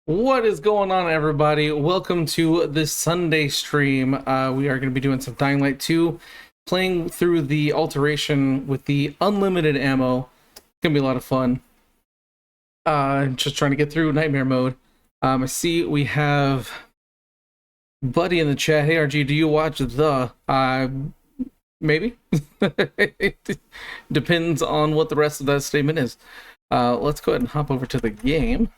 What is going on, everybody? Welcome to this Sunday stream. We are going to be doing some Dying Light 2, playing through the alteration with the unlimited ammo. It's going to be a lot of fun. Just trying to get through nightmare mode. I see we have Buddy in the chat. Hey, RG, do you watch the? Maybe. Depends on what the rest of that statement is. Let's go ahead and hop over to the game.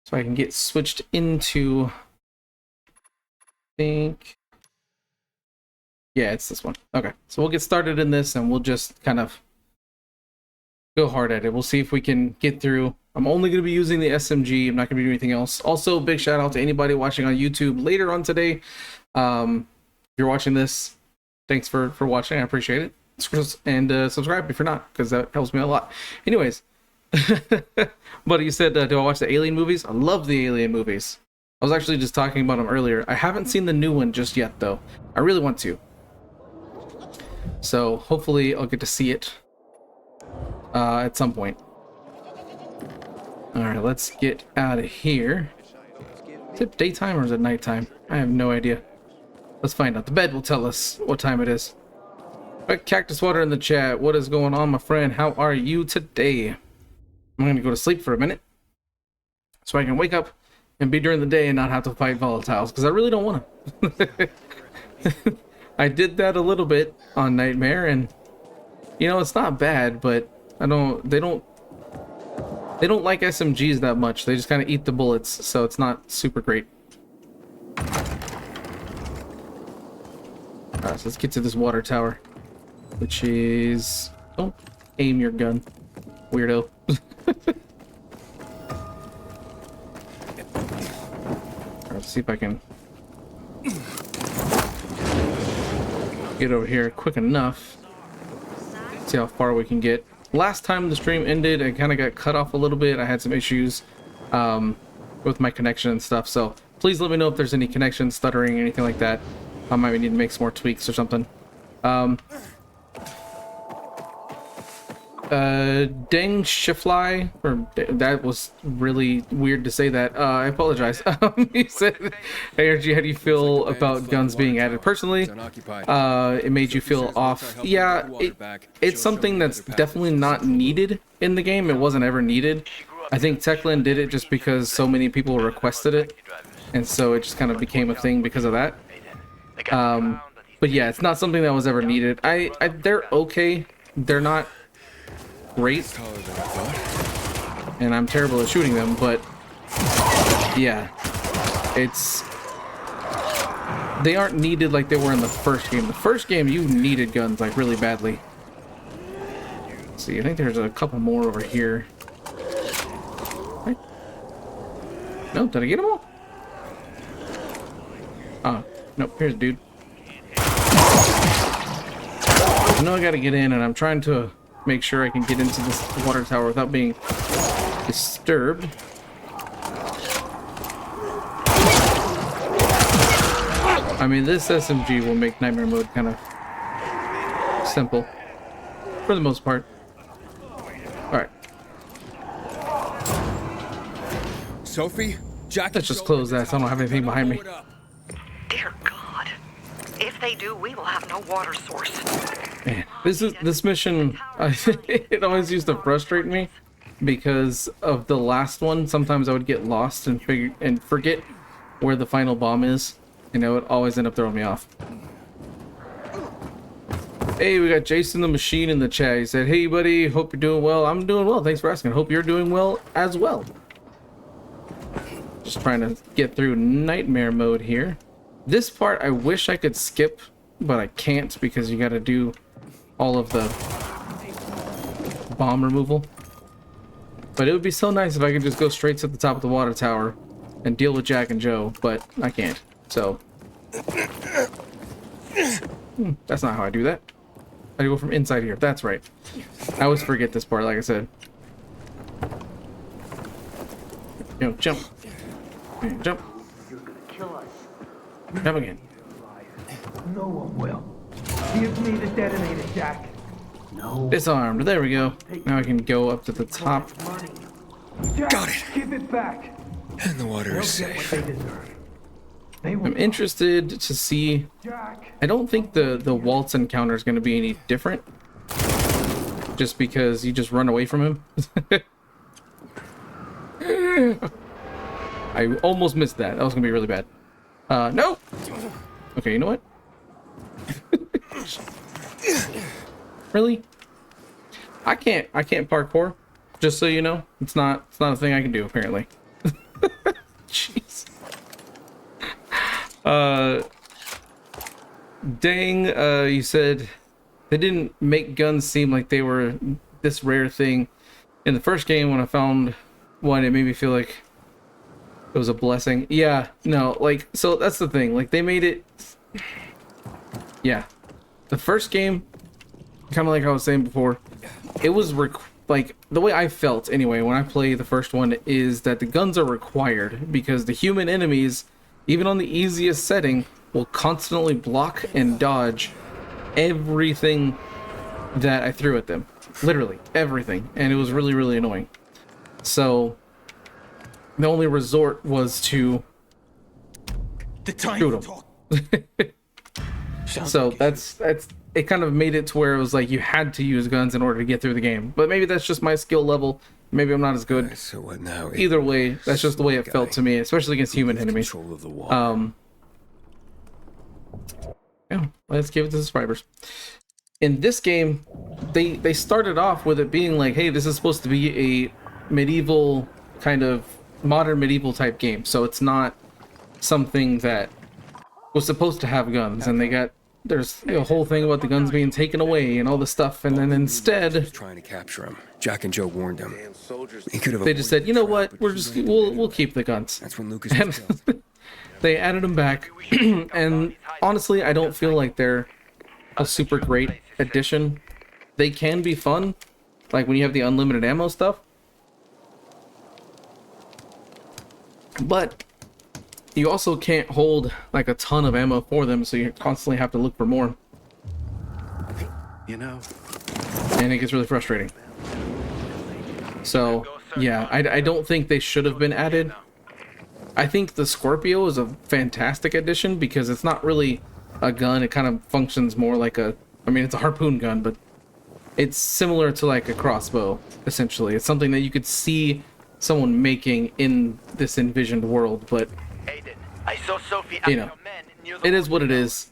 So I can get switched into, yeah, it's this one. Okay, so we'll get started in this and we'll just kind of go hard at it. We'll see if we can get through. I'm only going to be using the SMG. I'm not going to be doing anything else. Also, big shout out to anybody watching on YouTube later on today. If you're watching this, thanks for watching. I appreciate it. And subscribe if you're not, because that helps me a lot. Anyways. But you said, do I watch the Alien movies? I love the Alien movies. I was actually just talking about them earlier. I haven't seen the new one just yet, though. I really want to. So hopefully I'll get to see it at some point. Alright, let's get out of here. Is it daytime or is it nighttime? I have no idea. Let's find out. The bed will tell us what time it is. But Cactus Water in the chat. What is going on, my friend? How are you today? I'm going to go to sleep for a minute so I can wake up and be during the day and not have to fight volatiles, because I really don't want to. I did that a little bit on Nightmare, and you know, it's not bad, but they don't like SMGs that much. They just kind of eat the bullets, so it's not super great. Alright, so let's get to this water tower, which is, don't aim your gun, weirdo. Let's see if I can get over here quick enough. See how far we can get. Last time the stream ended, I kind of got cut off a little bit. I had some issues with my connection and stuff, so please let me know if there's any connection stuttering, anything like that. I might need to make some more tweaks or something. Deng Shifly, or that was really weird to say that. I apologize. He said, hey RG, how do you feel about guns being added? Personally, it made you feel off. Yeah, it's something that's definitely not needed in the game. It wasn't ever needed. I think Techland did it just because so many people requested it, and so it just kind of became a thing because of that. But yeah, it's not something that was ever needed. They're okay. They're not great, and I'm terrible at shooting them, but yeah, they aren't needed like they were in the first game. The first game, you needed guns like really badly. Let's see, I think there's a couple more over here. What? No, did I get them all? Oh, nope, here's a dude. I know I gotta get in, and I'm trying to make sure I can get into this water tower without being disturbed. I mean, this SMG will make Nightmare mode kind of simple for the most part. Alright. Sophie? Jack, let's just close that so I don't have anything behind me. Dear God. If they do, we will have no water source. Man, this mission, it always used to frustrate me because of the last one. Sometimes I would get lost and forget where the final bomb is, and it would always end up throwing me off. Hey, we got Jason the Machine in the chat. He said, hey buddy, hope you're doing well. I'm doing well, thanks for asking. Hope you're doing well as well. Just trying to get through Nightmare mode here. This part I wish I could skip, but I can't because you gotta do all of the bomb removal. But it would be so nice if I could just go straight to the top of the water tower and deal with Jack and Joe, but I can't. So that's not how I do that. I go from inside here. That's right. I always forget this part, like I said. You know, jump. Jump. Jump again. No one will. Give me the detonator, Jack. No. Disarmed. There we go. Now I can go up to the top. Jack, got it. Give it back. And the water They'll is get what safe. they deserve. They will. I'm interested to see. Jack. I don't think the waltz encounter is going to be any different. Just because you just run away from him. I almost missed that. That was going to be really bad. No! Okay, you know what? Really? I can't parkour. Just so you know. It's not a thing I can do, apparently. Jeez. Dang, you said they didn't make guns seem like they were this rare thing. In the first game, when I found one, it made me feel like it was a blessing. Yeah, no, like, so that's the thing. Like, they made it... Yeah. The first game, kind of like I was saying before, it was, like, the way I felt, anyway, when I played the first one, is that the guns are required, because the human enemies, even on the easiest setting, will constantly block and dodge everything that I threw at them. Literally, everything. And it was really, really annoying. So, the only resort was to shoot them. So that's it. Kind of made it to where it was like you had to use guns in order to get through the game. But maybe that's just my skill level. Maybe I'm not as good. So what now? Either way, that's just the way it felt to me, especially against human enemies. Control of the water. Yeah, let's give it to the subscribers. In this game, they started off with it being like, hey, this is supposed to be a medieval kind of modern medieval type game, so it's not something that was supposed to have guns. And they got there's a whole thing about the guns being taken away and all this stuff, and then instead Trying to capture him. Jack and Joe warned him. He could have. they just said, you know what, we'll keep the guns. That's when Lucas. And was killed. they added them back, and honestly, I don't feel like they're a super great addition. They can be fun, like when you have the unlimited ammo stuff, but you also can't hold like a ton of ammo for them, so you constantly have to look for more. You know, And it gets really frustrating. So yeah, I don't think they should have been added. I think the Scorpio is a fantastic addition because it's not really a gun. It kind of functions more like a, I mean, it's a harpoon gun, but it's similar to like a crossbow, essentially. It's something that you could see someone making in this envisioned world, but Aiden, I saw Sophie You and know, your men near the it is what it is.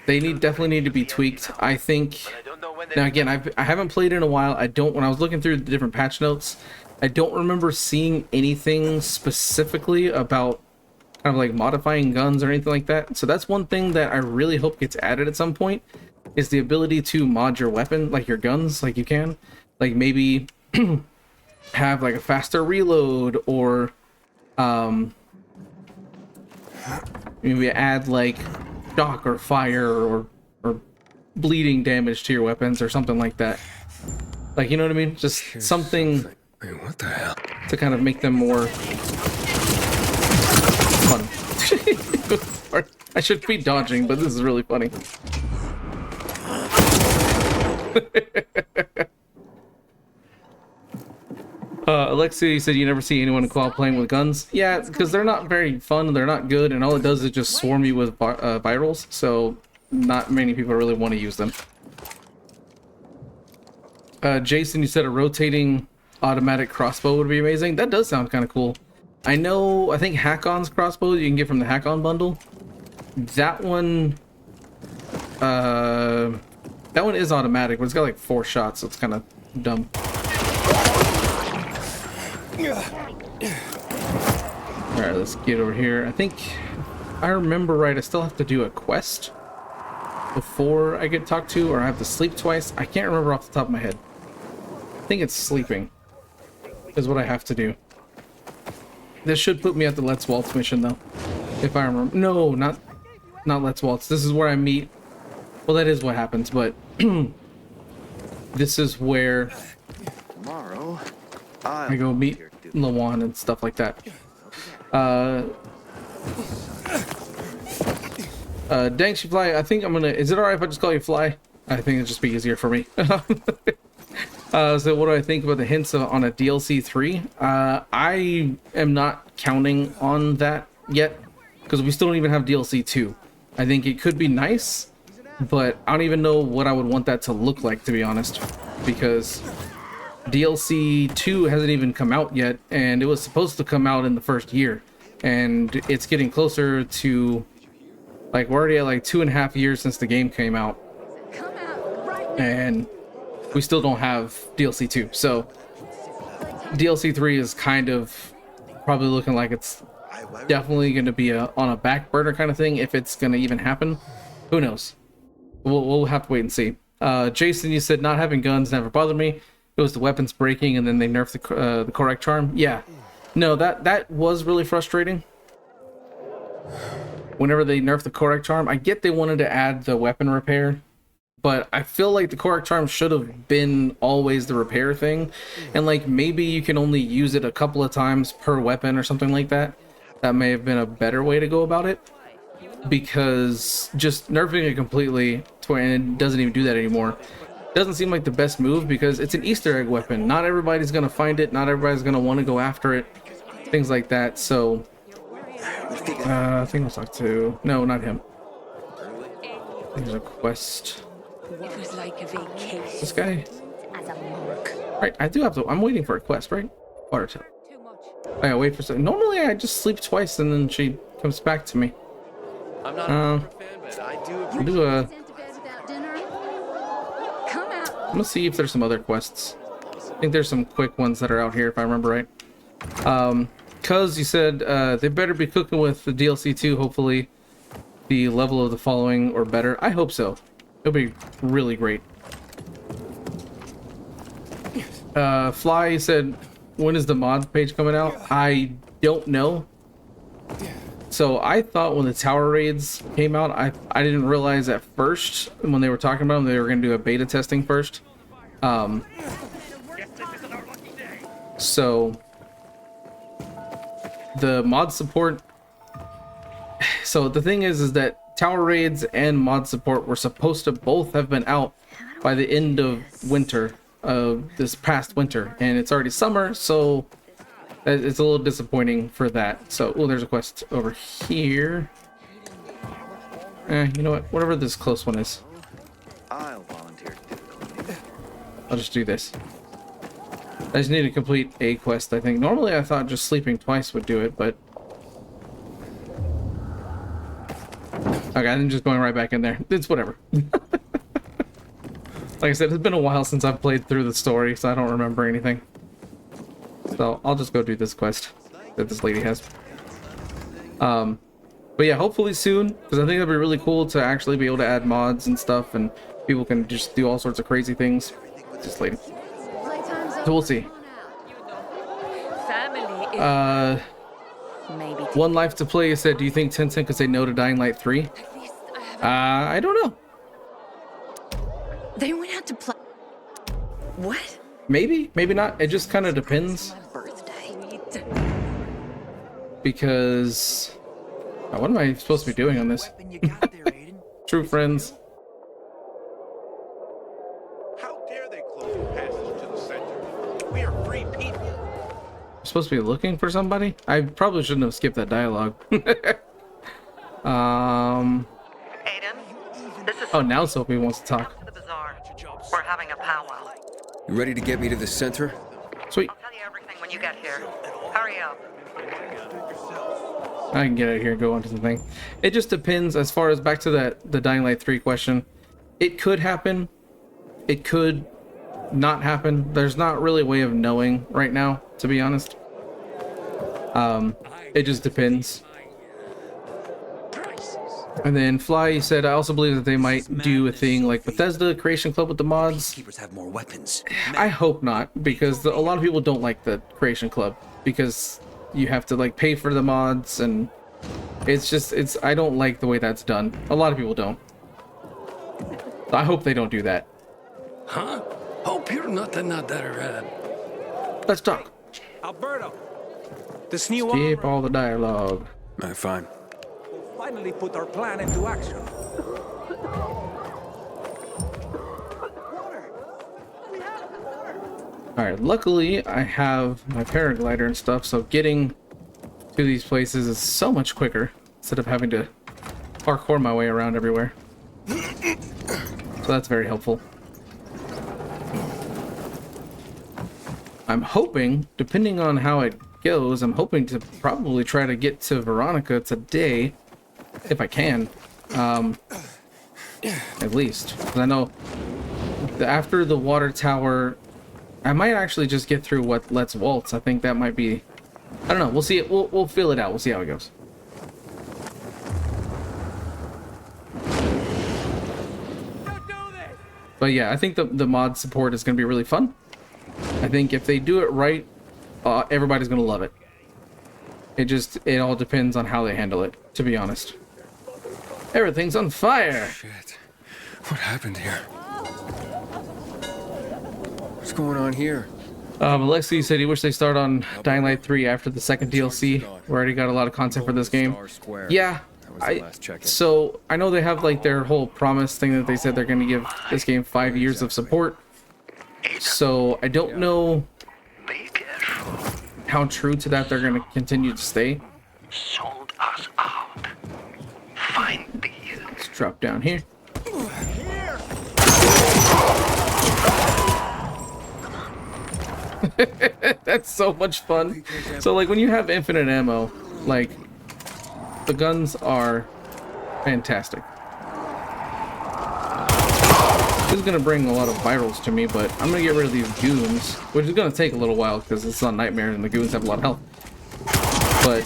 They definitely need to be tweaked. I think. I don't know when they Now again, I haven't played in a while. When I was looking through the different patch notes, I don't remember seeing anything specifically about kind of like modifying guns or anything like that. So that's one thing that I really hope gets added at some point, is the ability to mod your weapon, like your guns, like you can. Like maybe have like a faster reload, or maybe add like shock or fire or bleeding damage to your weapons or something like that. Like, you know what I mean? Just something Wait, what the hell? to kind of make them more fun. I should be dodging, but this is really funny. Alexia said you never see anyone in co-op playing with guns. Yeah, because they're not very fun, they're not good, and all it does is just swarm you with virals, so not many people really want to use them. Jason, you said a rotating automatic crossbow would be amazing. That does sound kind of cool. I think Hack-On's crossbow you can get from the Hack-On bundle. That one is automatic, but it's got like 4 shots, so it's kind of dumb. Alright, let's get over here. I think, if I remember right, I still have to do a quest before I get talked to, or I have to sleep twice. I can't remember off the top of my head. I think it's sleeping is what I have to do. This should put me at the Let's Waltz mission, though, if I remember. No, not Let's Waltz. This is where I meet... Well, that is what happens, but... This is where... tomorrow. I go meet Lawan and stuff like that. Dang, she fly. I think I'm gonna. Is it alright if I just call you Fly? I think it'd just be easier for me. So what do I think about the hints on a DLC 3? I am not counting on that yet because we still don't even have DLC 2. I think it could be nice, but I don't even know what I would want that to look like, to be honest, because DLC 2 hasn't even come out yet, and it was supposed to come out in the first year, and it's getting closer to, like, we're already at like 2.5 years since the game came out, and we still don't have DLC 2. So DLC 3 is kind of probably looking like it's definitely going to be on a back burner kind of thing, if it's going to even happen. Who knows? We'll have to wait and see. Jason, you said not having guns never bothered me. It was the weapons breaking and then they nerfed the correct charm. Yeah, no, that was really frustrating. Whenever they nerfed the correct charm, I get they wanted to add the weapon repair, but I feel like the correct charm should have been always the repair thing, and like maybe you can only use it a couple of times per weapon or something like that. That may have been a better way to go about it, because just nerfing it completely to where it doesn't even do that anymore doesn't seem like the best move, because it's an Easter egg weapon. Not everybody's gonna find it, not everybody's gonna want to go after it, things like that. So I think I'll talk to, no, not him. There's a quest. It was like a vacation. This guy, As a monk. right? I do have to, I'm waiting for a quest, right? Water tap. Too much. I gotta wait for some. Normally I just sleep twice and then she comes back to me. I'm not a fan, but I do appreciate Do a, Sent to bed without dinner? Come out. I'm gonna see if there's some other quests. I think there's some quick ones that are out here if I remember right. Cuz you said they better be cooking with the DLC 2, hopefully the level of the following or better. I hope so. It'll be really great. Fly said, when is the mod page coming out? I don't know. So I thought when the tower raids came out, I didn't realize at first when they were talking about them, they were going to do a beta testing first. So the mod support. So the thing is that tower raids and mod support were supposed to both have been out by the end of winter, this past winter, and it's already summer, so it's a little disappointing for that. So, oh, there's a quest over here. You know what? Whatever this close one is, I'll volunteer to do the cleaning. I'll just do this. I just need to complete a quest, I think. Normally I thought just sleeping twice would do it, but okay, I'm just going right back in there. It's whatever. Like I said, it's been a while since I've played through the story, so I don't remember anything. So I'll just go do this quest that this lady has. But yeah, hopefully soon, because I think it'd be really cool to actually be able to add mods and stuff, and people can just do all sorts of crazy things. This lady. So we'll see. Family is maybe. One Life to Play said, do you think Tencent could say no to Dying Light 3? At least I have I don't know. They went out to play. What? Maybe, maybe not. It just kind of depends, My birthday. because what am I supposed to be doing on this? True friends. How dare they close the passage to the center? We are free people. I'm supposed to be looking for somebody? I probably shouldn't have skipped that dialogue. Aiden, this is Oh, now Sophie wants to talk. to the bazaar. We're having a powwow. You ready to get me to the center? Sweet. I'll tell you everything when you get here. Hurry up. I can get out of here and go on to the thing. It just depends as far as back to the Dying Light 3 question. It could happen. It could not happen. There's not really a way of knowing right now, to be honest. It just depends. And then Fly said, I also believe that they might do a thing like Bethesda Creation Club with the mods. Keepers have more weapons. I hope not, because a lot of people don't like the Creation Club because you have to like pay for the mods, and it's I don't like the way that's done. A lot of people don't. So I hope they don't do that. Huh? Hope you're not another, Let's talk. Alberto, this new Skip armor all the dialogue. Alright, fine. will finally put our plan into action. Alright, luckily I have my paraglider and stuff, so getting to these places is so much quicker instead of having to parkour my way around everywhere. So that's very helpful. I'm hoping, depending on how it goes, I'm hoping to probably try to get to Veronica today, if I can. At least. 'Cause I know after the water tower, I might actually just get through what Let's Waltz. I think that might be... I don't know. We'll see it. We'll feel it out. We'll see how it goes. But yeah, I think the mod support is going to be really fun. I think if they do it right, everybody's going to love it. It all depends on how they handle it, to be honest. Everything's on fire! Shit. What happened here? What's going on here? Alexi said he wished they start on Dying Light 3 after the second DLC. We already got a lot of content for this game. Yeah, so I know they have like their whole promise thing that they said they're going to give this game 5 years of support. So I don't know how true to that they're going to continue to stay. Sold us out. Find these. Let's drop down here. That's so much fun. So like when you have infinite ammo, like the guns are fantastic. This is gonna bring a lot of virals to me, but I'm gonna get rid of these goons, which is gonna take a little while because it's on Nightmare and the goons have a lot of health. But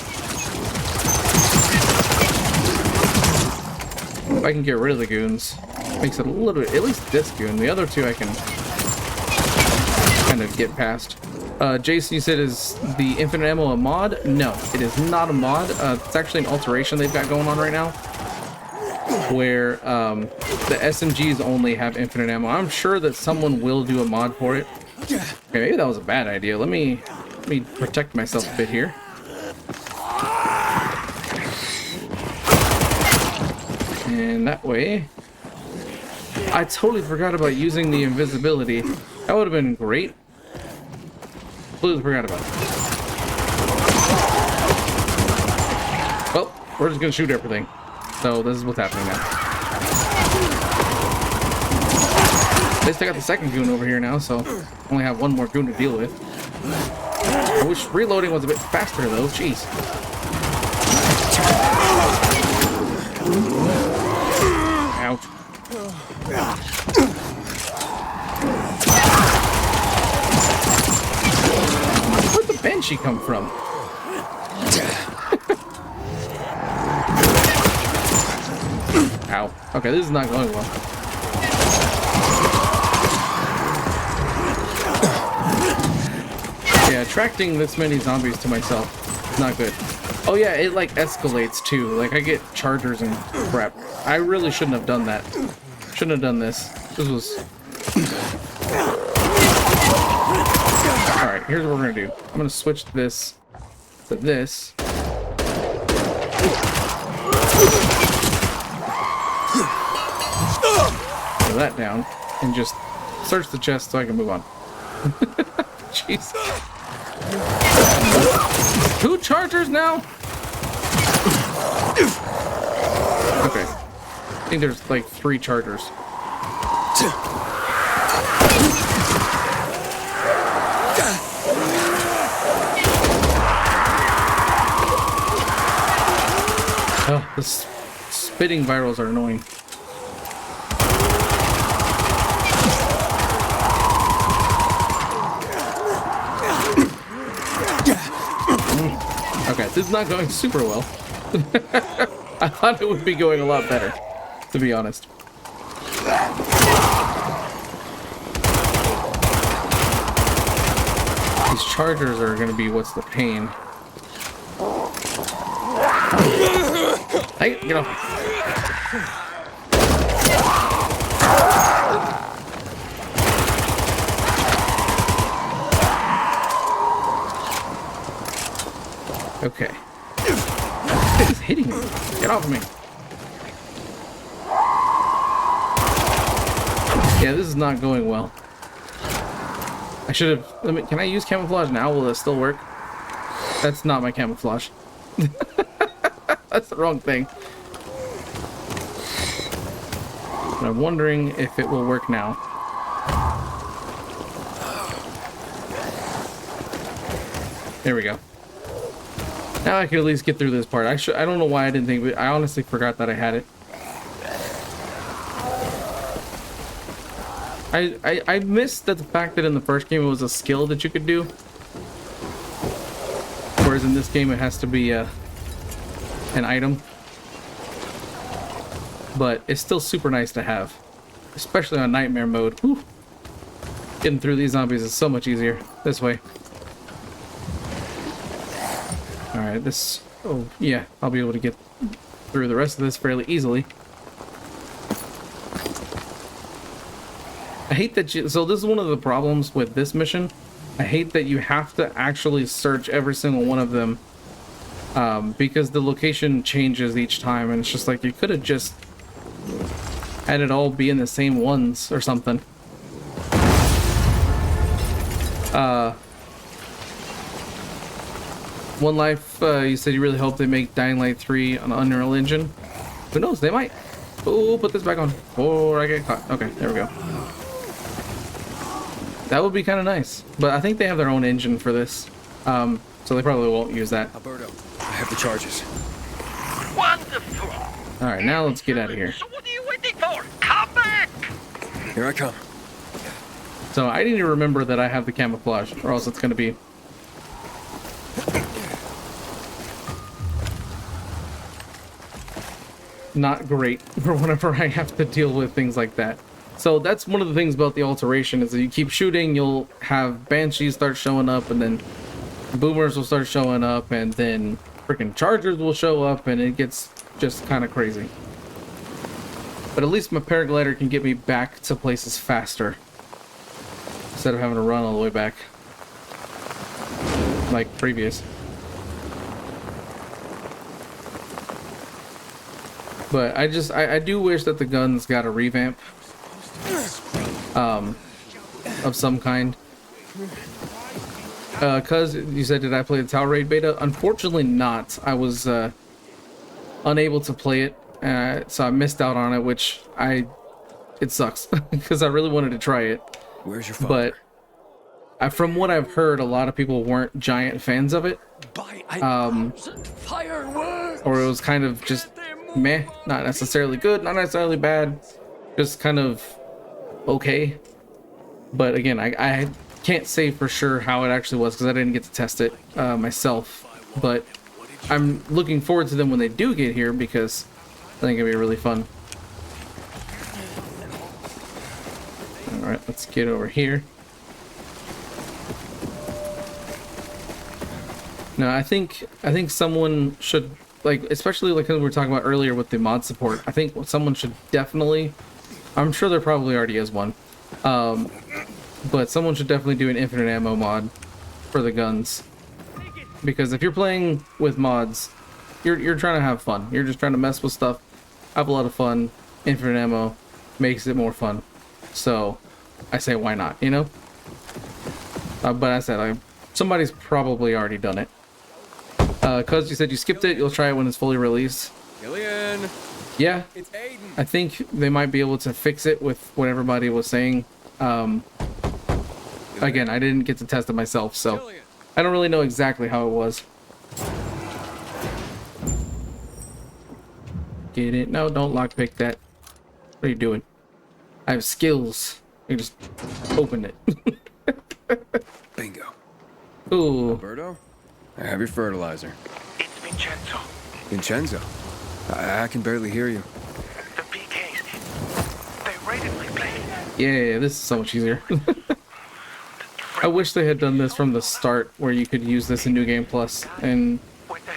if I can get rid of the goons, makes it a little bit, at least this goon. The other two I can kind of get past. Jason, you said, is the infinite ammo a mod? No, it is not a mod. It's actually an alteration they've got going on right now, where the SMGs only have infinite ammo. I'm sure that someone will do a mod for it. Okay, maybe that was a bad idea. Let me protect myself a bit here. And that way, I totally forgot about using the invisibility. That would have been great. Completely forgot about it. Well, we're just gonna shoot everything. So this is what's happening now. At least I got the second goon over here now, so I only have one more goon to deal with. I wish reloading was a bit faster though. Jeez. Ouch. Where'd the Banshee come from? Ow. Okay, this is not going well. Yeah, attracting this many zombies to myself is not good. Oh yeah, it like escalates too. Like I get chargers and crap. I really shouldn't have done that. Shouldn't have done this. This was... Alright, here's what we're gonna do. I'm gonna switch this to this. Put that down and just search the chest so I can move on. Jeez. 2 chargers now? Okay. I think there's like 3 chargers. Oh, the spitting virals are annoying. Okay, this is not going super well. I thought it would be going a lot better, to be honest. These chargers are going to be what's the pain. Hey, get off. Okay. It's hitting me. Get off of me. Yeah, this is not going well. I should have. Can I use camouflage now? Will it still work? That's not my camouflage. That's the wrong thing. But I'm wondering if it will work now. There we go. Now I can at least get through this part. I don't know why I didn't think of it. I honestly forgot that I had it. I missed that the fact that in the first game it was a skill that you could do. Whereas in this game it has to be an item. But it's still super nice to have. Especially on nightmare mode. Whew. Getting through these zombies is so much easier. This way. Alright, this... Oh, yeah. I'll be able to get through the rest of this fairly easily. I hate that you... So this is one of the problems with this mission. I hate that you have to actually search every single one of them. Because the location changes each time. And it's just like, you could have just had it all be in the same ones or something. One Life, you said you really hope they make Dying Light 3 on Unreal Engine. Who knows? They might. Oh, put this back on before I get caught. Okay, there we go. That would be kind of nice. But I think they have their own engine for this. So they probably won't use that. Alberto, I have the charges. Wonderful. Alright, now let's get out of here. So what are you waiting for? Come back. Here I come. So I need to remember that I have the camouflage, or else it's going to be... not great for whenever I have to deal with things like that. So that's one of the things about the alteration, is that you keep shooting, you'll have banshees start showing up, and then boomers will start showing up, and then freaking chargers will show up, and it gets just kind of crazy. But at least my paraglider can get me back to places faster instead of having to run all the way back like previous. But I do wish that the guns got a revamp of some kind. Cuz you said, did I play the Tower Raid beta? Unfortunately not. I was unable to play it, so I missed out on it, which it sucks because I really wanted to try it. Where's your father? But from what I've heard, a lot of people weren't giant fans of it. Or it was kind of just meh, not necessarily good, not necessarily bad, just kind of okay. But again, I can't say for sure how it actually was because I didn't get to test it myself. But I'm looking forward to them when they do get here, because I think it'll be really fun. All right, let's get over here. No, I think someone should, like, especially like we were talking about earlier with the mod support, I think someone should definitely, I'm sure there probably already is one, but someone should definitely do an infinite ammo mod for the guns, because if you're playing with mods, you're trying to have fun. You're just trying to mess with stuff, have a lot of fun. Infinite ammo makes it more fun. So I say, why not, you know? But I said, somebody's probably already done it. Cuz you said you skipped it, you'll try it when it's fully released. Gillian! Yeah, It's Aiden! I think they might be able to fix it with what everybody was saying. Again, I didn't get to test it myself, so I don't really know exactly how it was. Get it? No, don't lockpick that. What are you doing? I have skills. You just open it. Bingo. Ooh. Alberto? I have your fertilizer. It's Vincenzo. Vincenzo? I can barely hear you. The PKs. They raided my plane. Yeah, this is so much easier. I wish they had done this from the start, where you could use this in New Game Plus, and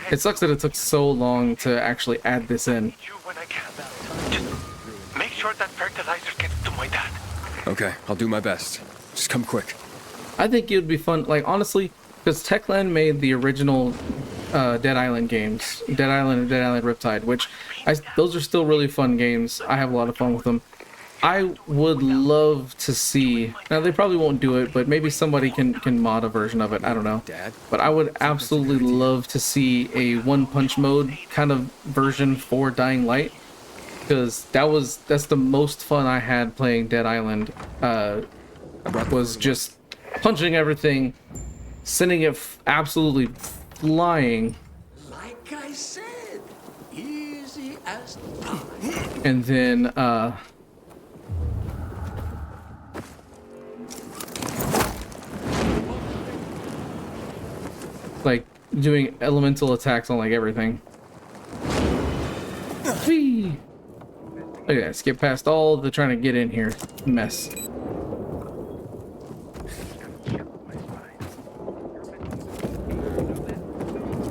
it sucks that it took so long to actually add this in. You when I can. Just make sure that fertilizer gets to my dad. Okay, I'll do my best. Just come quick. I think it would be fun, like, honestly, because Techland made the original Dead Island games, Dead Island and Dead Island Riptide, which those are still really fun games. I have a lot of fun with them. I would love to see. Now they probably won't do it, but maybe somebody can mod a version of it. I don't know. Dad? But I would absolutely love to see a One Punch mode kind of version for Dying Light, because that's the most fun I had playing Dead Island. Was just punching everything, sending it absolutely flying. Like I said, easy as pie. And then like doing elemental attacks on like everything. Whee! Look at that, skip past all the trying to get in here mess.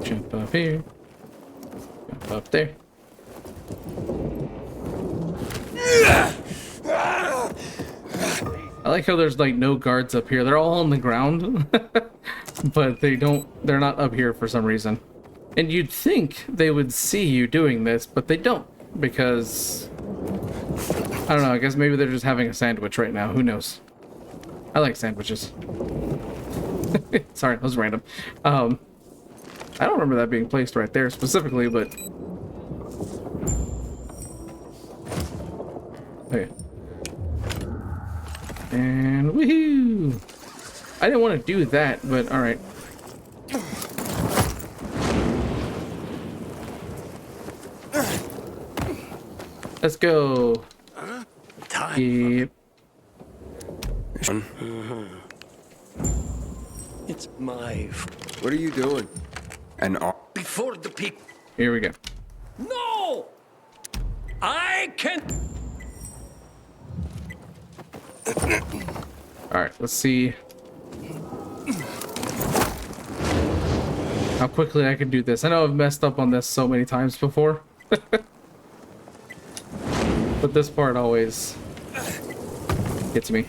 Jump up here. Jump up there. I like how there's like no guards up here. They're all on the ground. But they're not up here for some reason. And you'd think they would see you doing this, but they don't, because I don't know, I guess maybe they're just having a sandwich right now. Who knows? I like sandwiches. Sorry, that was random. I don't remember that being placed right there specifically, but okay. And woohoo! I didn't want to do that, but all right. Let's go. Yep. It's my What are you doing? And before the people. Here we go. No! I can't. All right, let's see how quickly I can do this. I know I've messed up on this so many times before. But this part always gets me.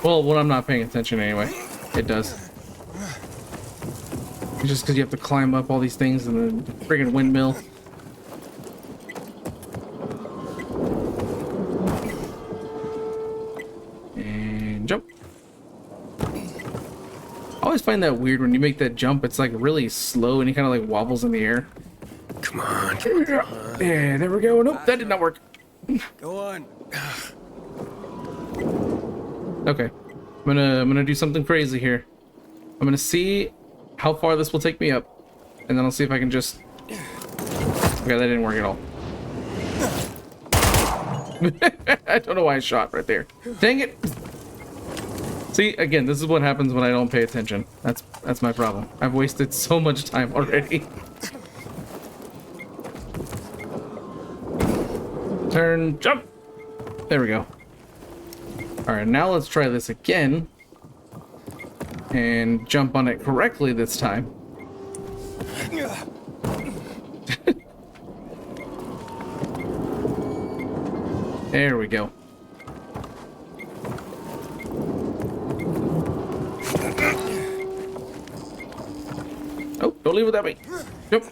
Well, when I'm not paying attention anyway, it does. Just because you have to climb up all these things and the friggin' windmill. And jump. I always find that weird when you make that jump. It's like really slow and he kind of like wobbles in the air. come on. Yeah, there we go. Nope, that did not work. Go on. Okay, I'm gonna do something crazy here. I'm gonna see how far this will take me up, and then I'll see if I can just. Okay, that didn't work at all. I don't know why I shot right there. Dang it! See, again, this is what happens when I don't pay attention. That's my problem. I've wasted so much time already. Turn, jump. There we go. All right, now let's try this again and jump on it correctly this time. There we go. Oh, don't leave without me. Jump.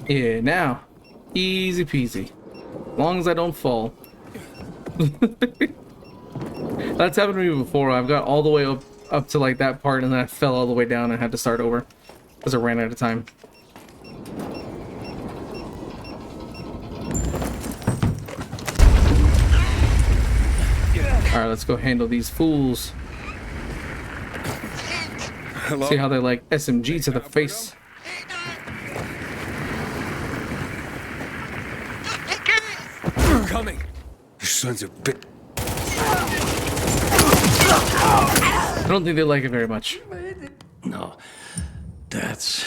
Yeah, now. Easy peasy. As long as I don't fall. That's happened to me before. I've got all the way up to like that part and then I fell all the way down and had to start over because I ran out of time. Alright, let's go handle these fools. Hello? See how they like SMG to the face. Coming. You sons of bitch. I don't think they like it very much. No, that's.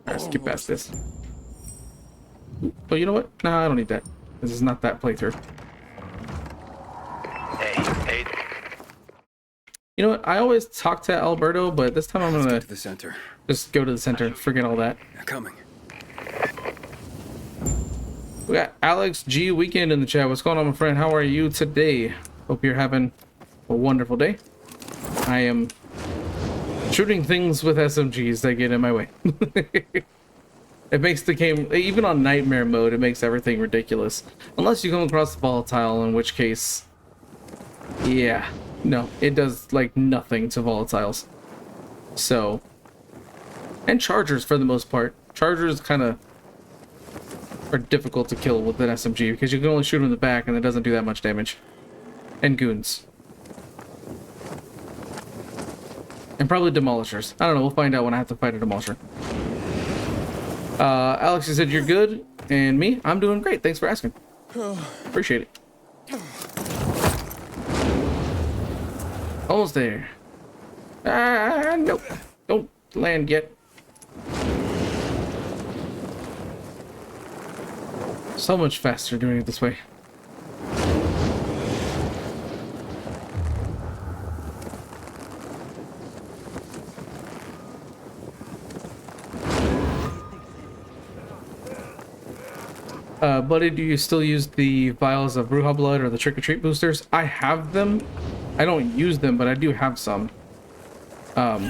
Alright, skip past this. Oh, you know what? No, I don't need that. This is not that playthrough. Hey. You know what? I always talk to Alberto, but this time I'm Let's gonna get to the center. just go to the center. Forget all that. They're coming. We got Alex G Weekend in the chat. What's going on, my friend? How are you today? Hope you're having a wonderful day. I am shooting things with SMGs that get in my way. It makes the game, even on nightmare mode, it makes everything ridiculous. Unless you come across the volatile, in which case, yeah, no, it does like nothing to volatiles. So, and chargers for the most part. Chargers kind of are difficult to kill with an SMG because you can only shoot them in the back and it doesn't do that much damage. And goons. And probably demolishers. I don't know, we'll find out when I have to fight a demolisher. Alex, you said you're good, and me, I'm doing great. Thanks for asking. Appreciate it. Almost there. Nope. Don't land yet. So much faster doing it this way. Buddy, do you still use the vials of Bruja blood or the trick-or-treat boosters? I have them. I don't use them, but I do have some. But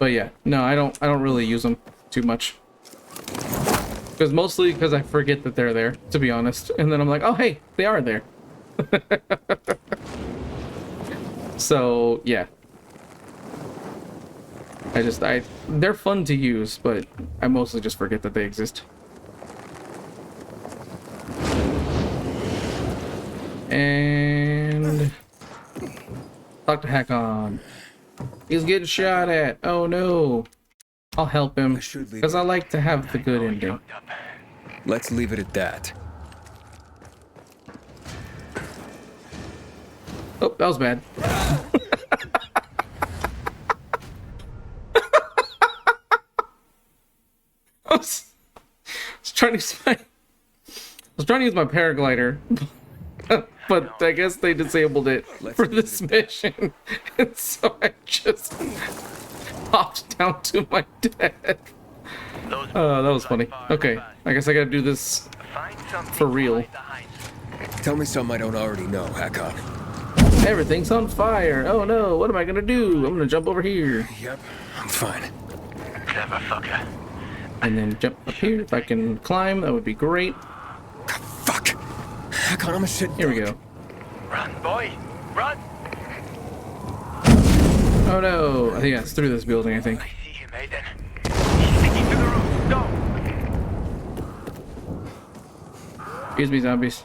yeah, no, I don't really use them too much. Because mostly because I forget that they're there, to be honest. And then I'm like, oh hey, they are there. So yeah. They're fun to use, but I mostly just forget that they exist. And Dr. Hakon. He's getting shot at. Oh no. I'll help him because I like to have the good ending. Let's leave it at that. Oh, that was bad. I was trying to use my paraglider. But I guess they disabled it for this mission, and so I just popped down to my death. Oh, that was funny. Okay, I guess I gotta do this for real. Tell me something I don't already know, Hakon. Everything's on fire. Oh no, what am I gonna do? I'm gonna jump over here. Yep, I'm fine. Clever fucker. And then jump up here. If I can climb, that would be great. Fuck! Hakon, I'm a shit. Here we go. Run, boy! Run! Oh no, I think that's through this building, I think. I see him, Aiden. He's sticking to the roof. Go! Excuse me, zombies.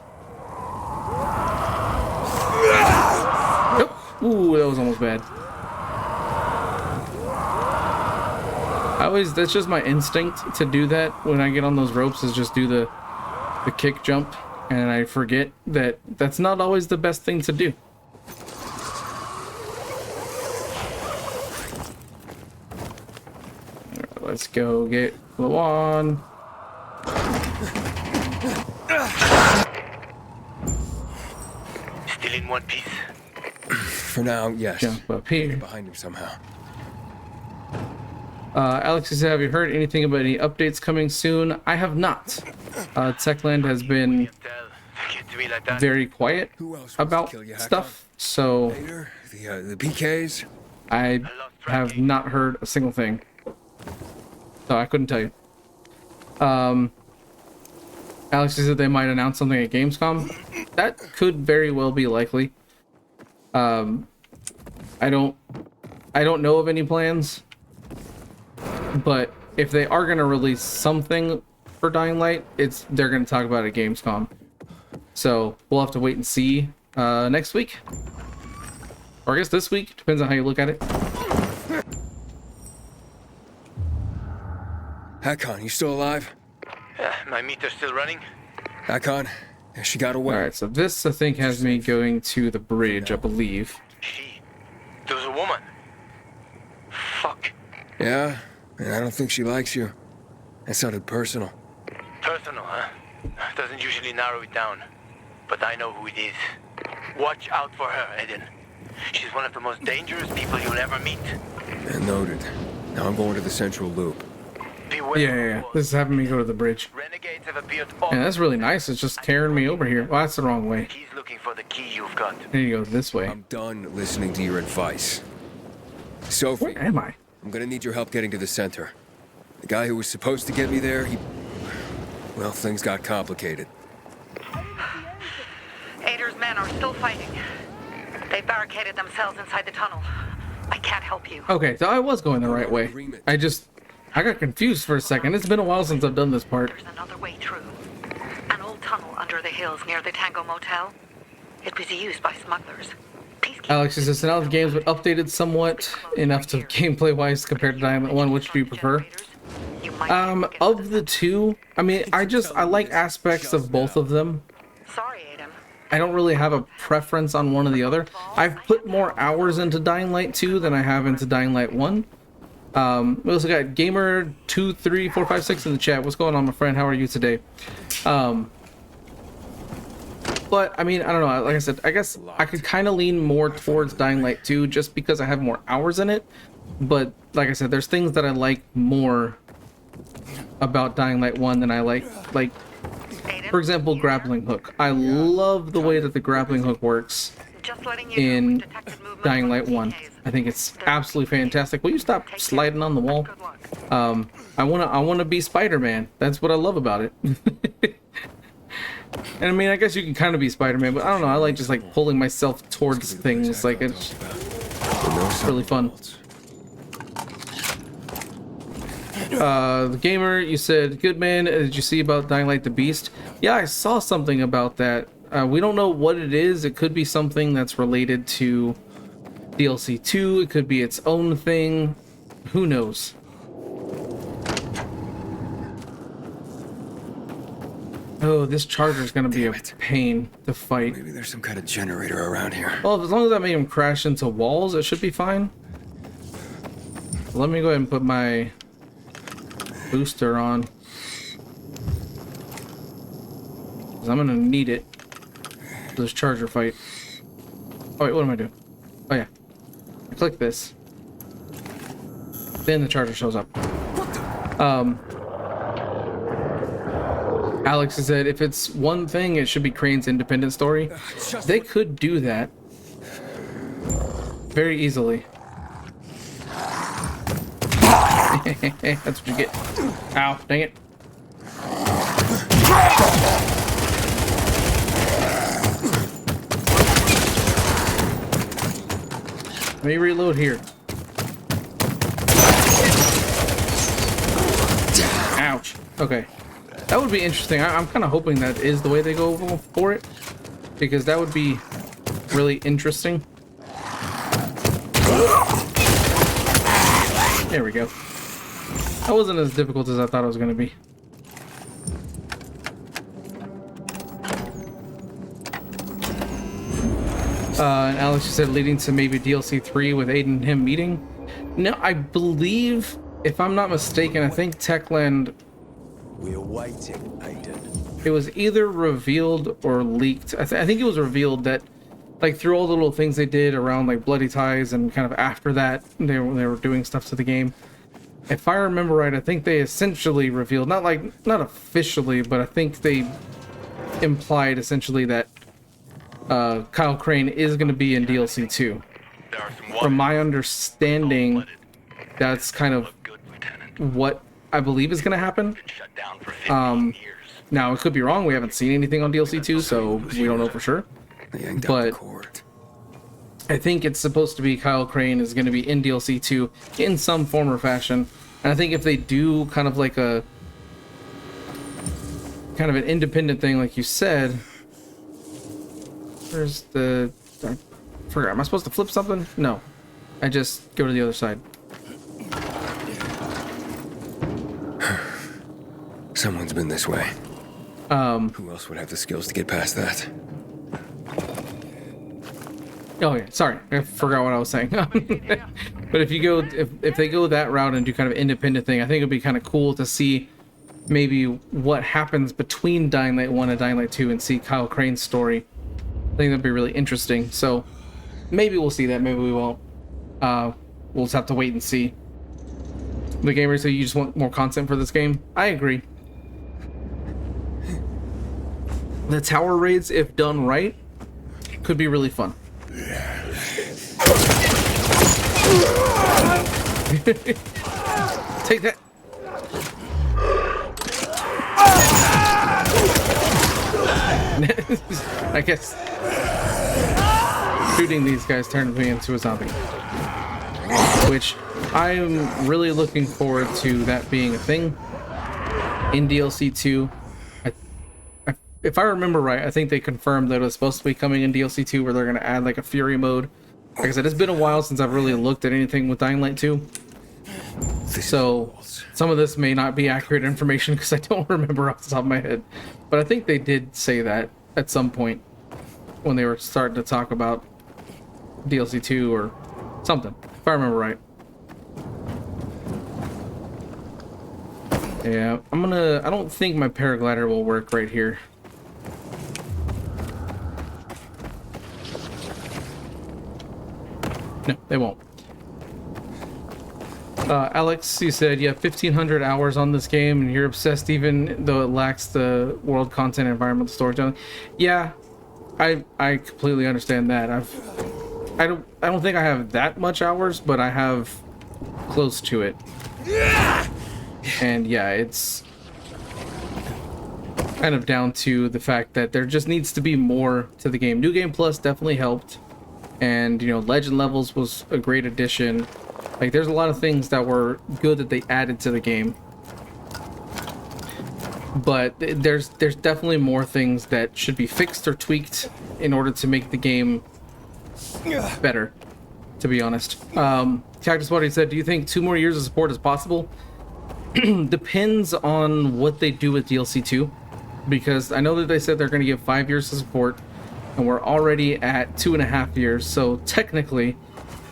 Nope. Ooh, that was almost bad. That's just my instinct to do that when I get on those ropes, is just do the kick jump, and I forget that that's not always the best thing to do. Let's go get Lawan. Still in one piece. For now, yes. Jump up here. Get behind him somehow. Alex says, have you heard anything about any updates coming soon? I have not. Techland has been very quiet about stuff, so Later, the PKs. I have not heard a single thing. So I couldn't tell you. Alex said they might announce something at Gamescom. That could very well be likely. I don't know of any plans. But if they are going to release something for Dying Light, they're going to talk about it at Gamescom. So we'll have to wait and see next week. Or I guess this week, depends on how you look at it. Hakon, you still alive? My meter's still running. Hakon, she got away. Alright, so this I think has me going to the bridge, I believe. There was a woman. Fuck. Yeah? And I don't think she likes you. That sounded personal. Personal, huh? Doesn't usually narrow it down. But I know who it is. Watch out for her, Eden. She's one of the most dangerous people you'll ever meet. And noted. Now I'm going to the central loop. Beware. Yeah. This is having me go to the bridge. Renegades have appeared all. Yeah, that's really nice. It's just carrying me over here. Well, that's the wrong way. He's looking for the key you've got. I need to go this way. I'm done listening to your advice. Sophie, Where am I? I'm gonna need your help getting to the center. The guy who was supposed to get me there, well, things got complicated. Ader's men are still fighting. They barricaded themselves inside the tunnel. I can't help you. Okay, so I was going the right way. I got confused for a second. It's been a while since I've done this part. There's another way through. An old tunnel under the hills near the Tango Motel. It was used by smugglers. Alex says, now the game's been updated somewhat enough to gameplay-wise compared to Dying Light 1. Which do you prefer? Of the two, I mean, I like aspects of both of them. Sorry, Aiden. I don't really have a preference on one or the other. I've put more hours into Dying Light 2 than I have into Dying Light 1. We also got Gamer23456 in the chat. What's going on, my friend? How are you today? But I mean, I don't know, like I said, I guess I could kind of lean more towards Dying Light 2 just because I have more hours in it. But like I said, there's things that I like more about Dying Light 1 than I like, for example, grappling hook. I love the way that the grappling hook works in Dying Light 1. I think it's absolutely fantastic. Will you stop sliding on the wall? I wanna be Spider-Man. That's what I love about it. And I mean, I guess you can kind of be Spider-Man, but I don't know. I like just like pulling myself towards things. Like it's really fun. The gamer, you said, good man. Did you see about Dying Light the Beast? Yeah, I saw something about that. We don't know what it is. It could be something that's related to DLC 2. It could be its own thing. Who knows? Oh, this charger's gonna be a pain to fight. Maybe there's some kind of generator around here. Well, as long as I made him crash into walls, it should be fine. Let me go ahead and put my booster on, 'cause I'm gonna need it for this charger fight. Oh wait, what am I doing? Oh yeah, I click this, then the charger shows up. Alex said, if it's one thing, it should be Crane's independent story. They could do that very easily. That's what you get. Ow, dang it. Let me reload here. Ouch. Okay. That would be interesting. I'm kind of hoping that is the way they go for it, because that would be really interesting. There we go. That wasn't as difficult as I thought it was going to be. And Alex said leading to maybe DLC 3 with Aiden and him meeting. No, I believe, if I'm not mistaken, I think Techland... We're waiting, Aiden. It was either revealed or leaked. I think it was revealed that, like, through all the little things they did around, like, Bloody Ties, and kind of after that, they were doing stuff to the game. If I remember right, I think they essentially revealed, not officially, but I think they implied essentially that Kyle Crane is going to be in DLC 2. From my understanding, that's kind of what I believe is going to happen. Now, it could be wrong. We haven't seen anything on DLC 2, so we don't know for sure. But I think it's supposed to be Kyle Crane is going to be in DLC 2 in some form or fashion. And I think if they do kind of like an independent thing, like you said, where's the... I forgot. Am I supposed to flip something? No. I just go to the other side. Someone's been this way. Who else would have the skills to get past that? Oh yeah, sorry, I forgot what I was saying. But if you go, if they go that route and do kind of independent thing, I think it'd be kind of cool to see maybe what happens between Dying Light 1 and Dying Light 2 and see Kyle Crane's story. I think that'd be really interesting. So maybe we'll see that, maybe we won't. We'll just have to wait and see. The gamers say you just want more content for this game. I agree. The tower raids, if done right, could be really fun. Take that. I guess shooting these guys turned me into a zombie, which I'm really looking forward to that being a thing in DLC 2. If I remember right, I think they confirmed that it was supposed to be coming in DLC 2 where they're going to add like a Fury mode. Like I said, it's been a while since I've really looked at anything with Dying Light 2. So some of this may not be accurate information because I don't remember off the top of my head. But I think they did say that at some point when they were starting to talk about DLC 2 or something, if I remember right. Yeah, I don't think my paraglider will work right here. No, they won't. Alex, you said you have 1,500 hours on this game and you're obsessed even though it lacks the world content and environmental storytelling. Yeah, I completely understand that. I don't think I have that much hours, but I have close to it. And yeah, it's kind of down to the fact that there just needs to be more to the game. New Game Plus definitely helped. And, you know, Legend Levels was a great addition. Like, there's a lot of things that were good that they added to the game. But there's definitely more things that should be fixed or tweaked in order to make the game better, to be honest. Cactus Buddy said, do you think 2 more years of support is possible? Depends on what they do with DLC 2. Because I know that they said they're going to give 5 years of support. And we're already at 2.5 years, so technically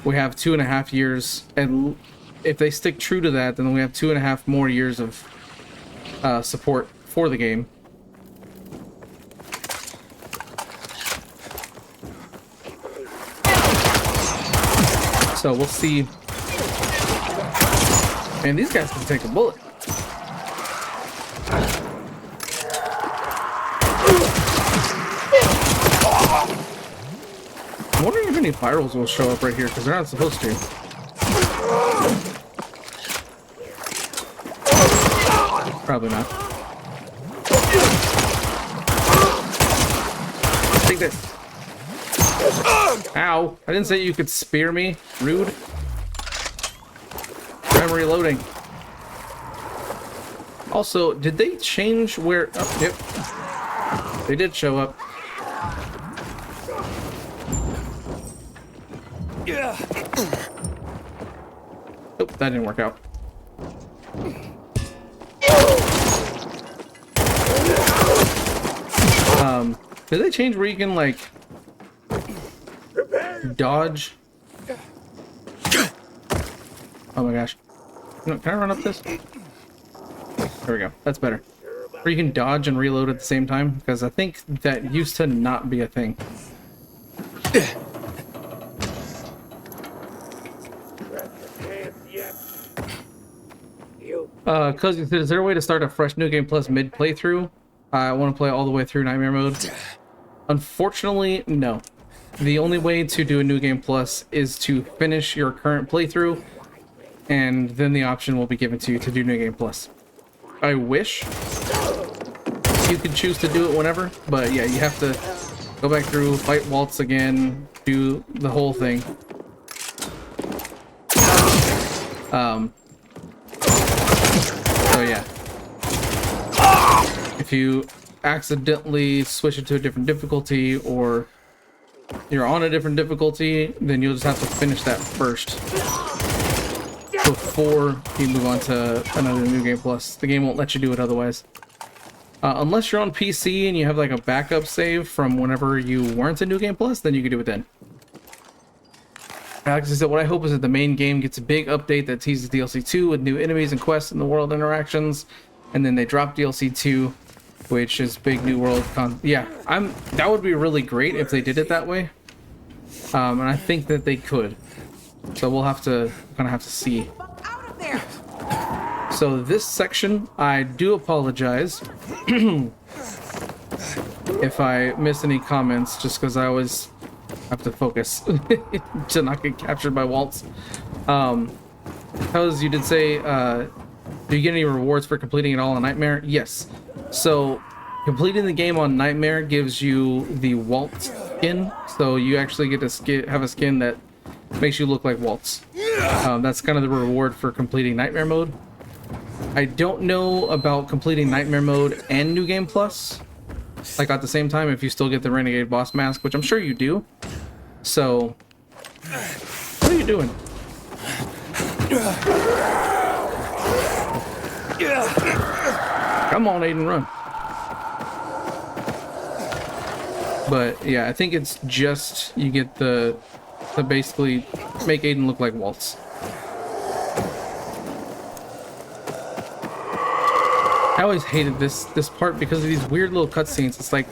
we have 2.5 years, and if they stick true to that, then we have 2.5 more years of support for the game. So we'll see. And these guys can take a bullet. I'm wondering if any virals will show up right here, because they're not supposed to. Probably not. Take this. Ow! I didn't say you could spear me. Rude. I'm reloading. Also, did they change where... Oh, yep. They did show up. Oh, that didn't work out. Did they change where you can, like, dodge? Oh my gosh. Can I run up this? There we go. That's better. Where you can dodge and reload at the same time? Because I think that used to not be a thing. Cuz you said, is there a way to start a fresh New Game Plus mid playthrough? I want to play all the way through Nightmare Mode. Unfortunately, no. The only way to do a New Game Plus is to finish your current playthrough, and then the option will be given to you to do New Game Plus. I wish you could choose to do it whenever, but yeah, you have to go back through, fight Waltz again, do the whole thing. So yeah, if you accidentally switch it to a different difficulty or you're on a different difficulty, then you'll just have to finish that first before you move on to another New Game Plus. The game won't let you do it otherwise. Unless you're on PC and you have like a backup save from whenever you weren't in New Game Plus, then you can do it then. Alex said, what I hope is that the main game gets a big update that teases DLC 2 with new enemies and quests in the world interactions, and then they drop DLC 2, which is big new world yeah, that would be really great if they did it that way. And I think that they could. So we'll have to kind of have to see. So this section, I do apologize if I miss any comments, just because I always have to focus to not get captured by Waltz. Because you did say Do you get any rewards for completing it all on Nightmare? Yes. So completing the game on Nightmare gives you the Waltz skin. So you actually get to have a skin that makes you look like Waltz. That's kind of the reward for completing Nightmare mode. I don't know about completing Nightmare mode and New Game Plus, like at the same time, if you still get the Renegade boss mask, which I'm sure you do. So, what are you doing? Come on, Aiden, run. But yeah, I think it's just you get to basically make Aiden look like Waltz. I always hated this part because of these weird little cutscenes. It's like,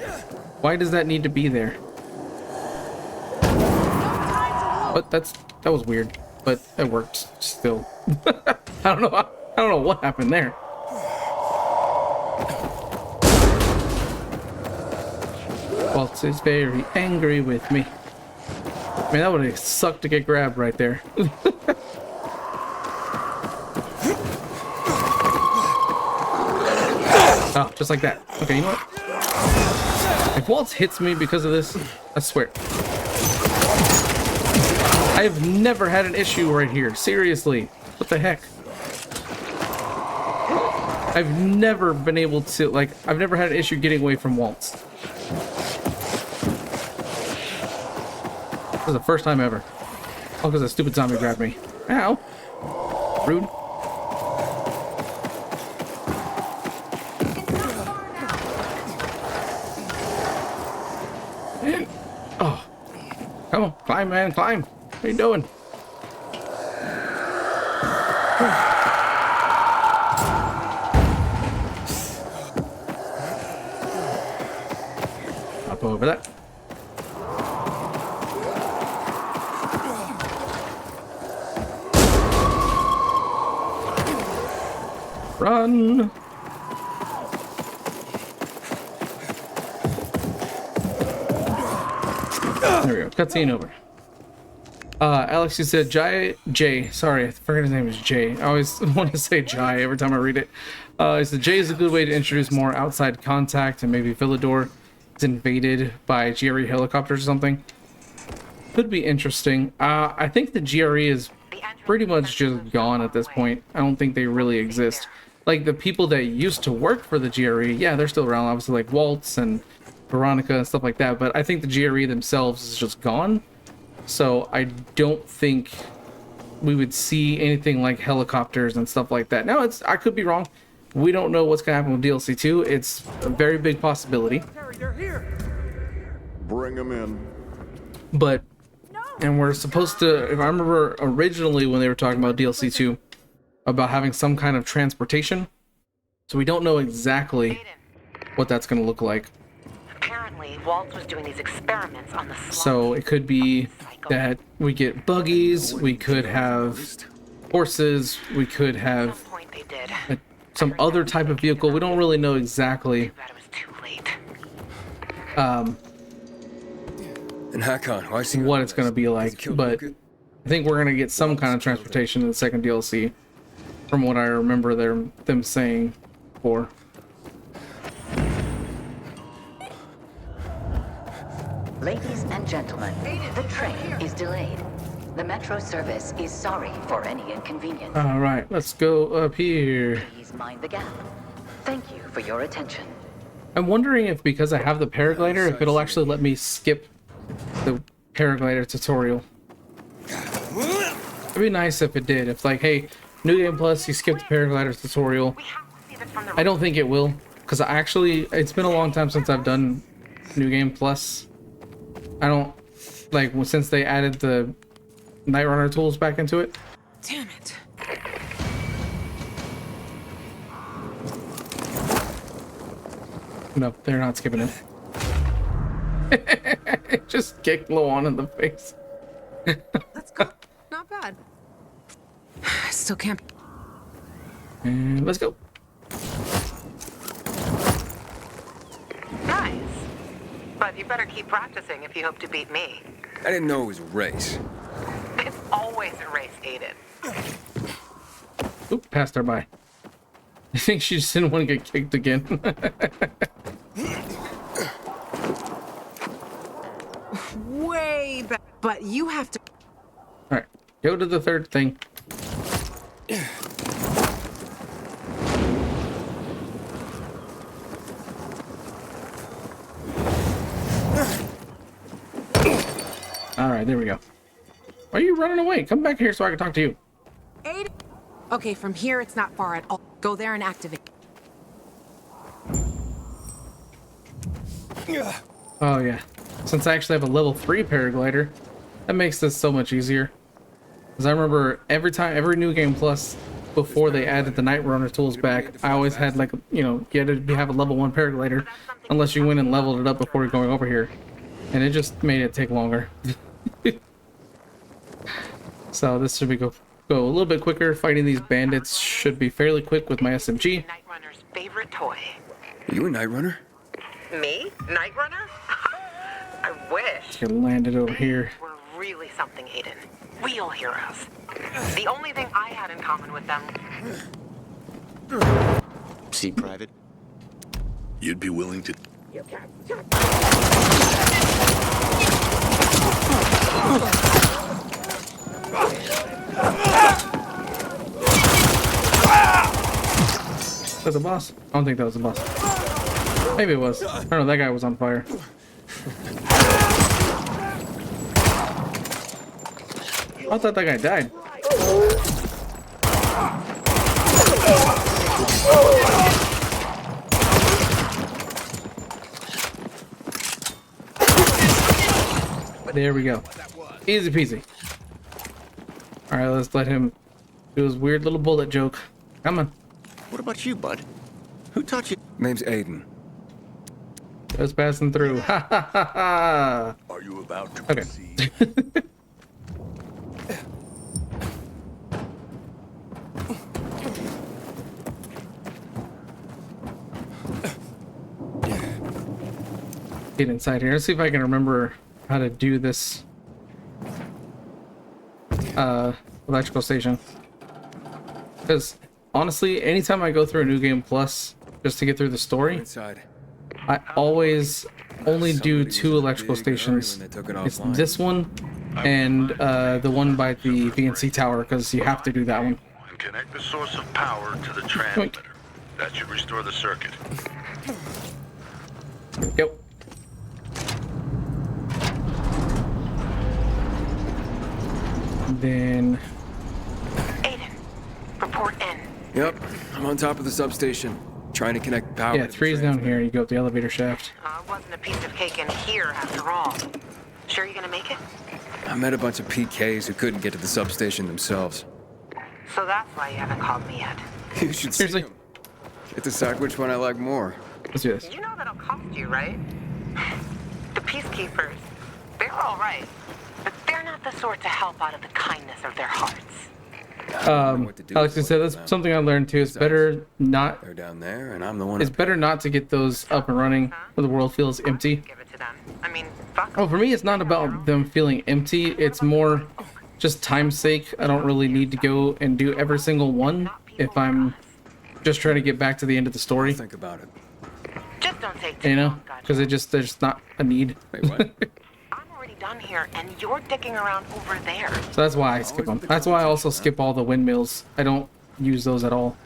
why does that need to be there? But that was weird, but it worked still. I don't know what happened there. Waltz is very angry with me. Man, that would have sucked to get grabbed right there. Oh, just like that. Okay, you know what? If Waltz hits me because of this, I swear. I've never had an issue right here. Seriously. What the heck? I've never been able to, like, I've never had an issue getting away from Waltz. This is the first time ever. Oh, because a stupid zombie grabbed me. Ow. Rude. Man. Oh. Come on. Climb, man. Climb. What are you doing? Up over that. Run! There we go. Cutscene over. Alex, you said Jay. Sorry, I forget his name is Jay. I always want to say Jai every time I read it. He said Jay is a good way to introduce more outside contact, and maybe Villador is invaded by GRE helicopters or something. Could be interesting. I think the GRE is pretty much just gone at this point. I don't think they really exist. Like, the people that used to work for the GRE, yeah, they're still around, obviously, like Waltz and Veronica and stuff like that, but I think the GRE themselves is just gone. So I don't think we would see anything like helicopters and stuff like that. Now, I could be wrong. We don't know what's going to happen with DLC 2. It's a very big possibility. They're here. Bring them in. But, and we're supposed to, if I remember originally when they were talking about DLC 2, about having some kind of transportation. So we don't know exactly what that's going to look like. Apparently, Waltz was doing these experiments on the slums. So it could be that we get buggies, we could have horses, we could have some other type of vehicle. We don't really know exactly. And Hakon, what it's going to be like, but I think we're going to get some kind of transportation in the second DLC, from what I remember them saying before. Ladies and gentlemen, the train is delayed. The metro service is sorry for any inconvenience. All right, let's go up here. Please mind the gap. Thank you for your attention. I'm wondering if, because I have the paraglider, if it'll actually let me skip the paraglider tutorial. It'd be nice if it did. If, like, hey, New Game Plus, you skip the paraglider tutorial. I don't think it will, because it's been a long time since I've done New Game Plus. I don't, like, since they added the Night Runner tools back into it. Damn it. No, they're not skipping it. Just kicked Luan in the face. Let's go. Not bad. I still can't. And let's go. Nice. But you better keep practicing if you hope to beat me. I didn't know it was a race. It's always a race, Aiden. Oop, passed her by. I think she just didn't want to get kicked again. Way back. But you have to. Alright, go to the third thing. Alright, there we go. Why are you running away? Come back here so I can talk to you. Aiden. Okay, from here it's not far at all. Go there and activate. Oh yeah. Since I actually have a level 3 paraglider, that makes this so much easier. Because I remember every new game plus, before they added the Night Runner tools back, I always had like, you know, you had to have a level 1 paraglider, unless you went and leveled it up before going over here. And it just made it take longer. So this should go a little bit quicker. Fighting these bandits should be fairly quick with my SMG. Night Runner's favorite toy. You a Night Runner? Me? Night Runner? I wish. Get landed over here. We're really something, Aiden. Real heroes. The only thing I had in common with them. See, Private? You'd be willing to... Is that the boss? I don't think that was the boss. Maybe it was. I don't know, that guy was on fire. I thought that guy died. There we go. Easy peasy. Alright, let's let him do his weird little bullet joke. Come on. What about you, bud? Who taught you? Name's Aiden. Just passing through. Ha ha ha ha. Are you about to Okay. proceed? Get inside here. Let's see if I can remember how to do this electrical station. Because honestly, anytime I go through a new game plus just to get through the story, Inside. I always only do Somebody 2 was in a electrical big hurry stations. when they took it It's offline. this one and the one by the VNC tower, because you have to do that one. And connect the source of power to the transmitter. That should restore the circuit. Yep. Then Aiden, report in. Yep, I'm on top of the substation, trying to connect power. yeah, to the 3's down transmitter. here. You go up the elevator shaft. Wasn't a piece of cake in here after all. Sure you're gonna make it? I met a bunch of PKs who couldn't get to the substation themselves. So that's why you haven't called me yet. You should Seriously? see 'em. Get to decide which one I like more. Let's do this. You know that'll cost you, right? The peacekeepers, they're all right, but they're not the sort to help out of the kindness of their hearts. Alex said that's something I learned too. It's better not. They're down there, and I'm the one. It's better not to get those up and running when the world feels empty. Give it to them. I mean, fuck. Oh, for me, it's not about them feeling empty. It's more just time's sake. I don't really need to go and do every single one if I'm just trying to get back to the end of the story. Think about it. Just don't take too You know, long, gotcha. because there's just not a need. Wait, what? I'm already done here, and you're dicking around over there. So that's why I skip them. That's why I also skip all the windmills. I don't use those at all.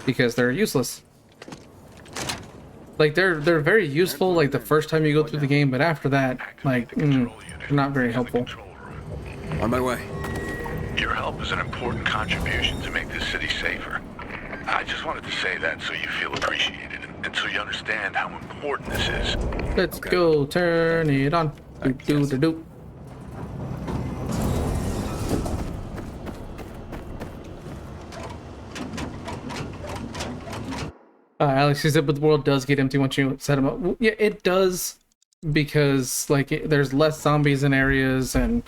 Because they're useless. Like, they're very useful, like, the first time you go through the game, but after that, like, they're not very helpful. On my way. Your help is an important contribution to make this city safer. I just wanted to say that so you feel appreciated and so you understand how important this is. Let's go, turn it on. Do. Alex said, but the world does get empty once you set them up. Well, yeah, it does, because like there's less zombies in areas, and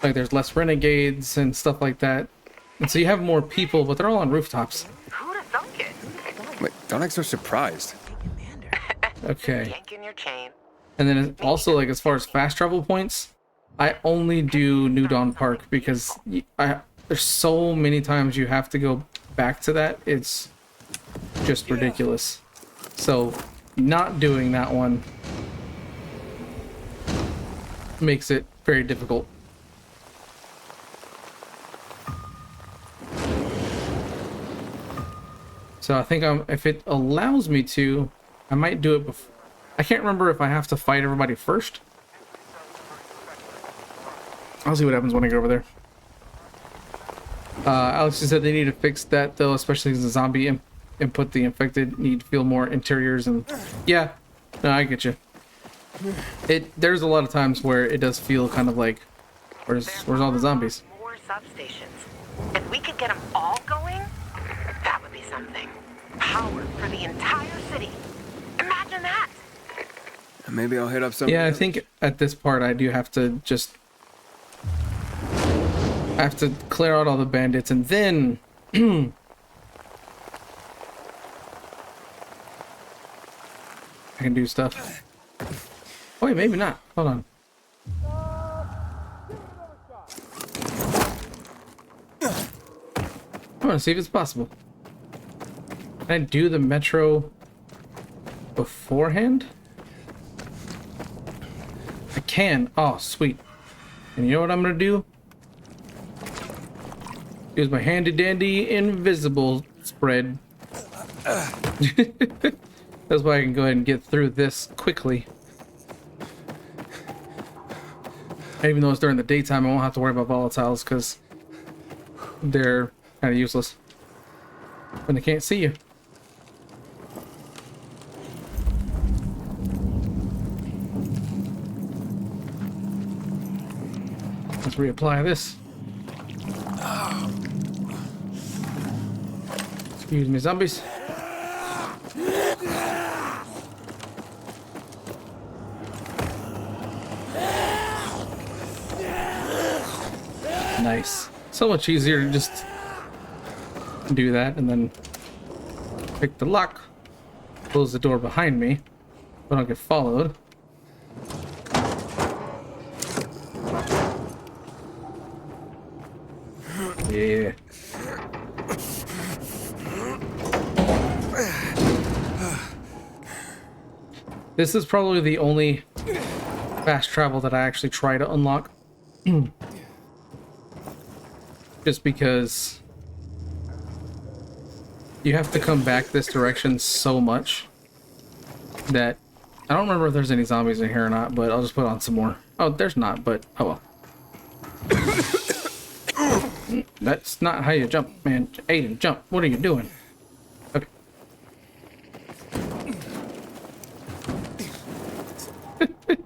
like there's less renegades and stuff like that, and so you have more people, but they're all on rooftops. Who'd have thunk it? Wait, don't act so surprised. Okay. Yanking your chain. And then also, like, as ffar as fast travel points, I only do New Dawn Park because there's so many times you have to go back to that. It's just ridiculous. So not doing that one makes it very difficult. So I think if it allows me to, I might do it before. I can't remember if I have to fight everybody first. I'll see what happens when I go over there. Alex just said they need to fix that though, especially as the zombie input. The infected need to feel more interiors, and yeah, no, I get you. There's a lot of times where it does feel kind of like, where's all the zombies? More substations. If we could get them all going, that would be something. Power for the entire city. Imagine that. Maybe I'll hit up some. Yeah, I think at this part I do have to just clear out all the bandits, and then I can do stuff. Oh wait, maybe not. Hold on. I want to see if it's possible. Can I do the metro beforehand? I can. Oh, sweet. And you know what I'm gonna do? Use my handy dandy invisible spread. That's why I can go ahead and get through this quickly. Even though it's during the daytime, I won't have to worry about volatiles because they're kind of useless when they can't see you. Let's reapply this. Excuse me, zombies. Nice. So much easier to just do that and then pick the lock, close the door behind me so I don't get followed. Yeah. This is probably the only fast travel that I actually try to unlock. Just because you have to come back this direction so much that I don't remember if there's any zombies in here or not, but I'll just put on some more. Oh, there's not, but oh well. That's not how you jump, man. Aiden, jump. What are you doing? Okay.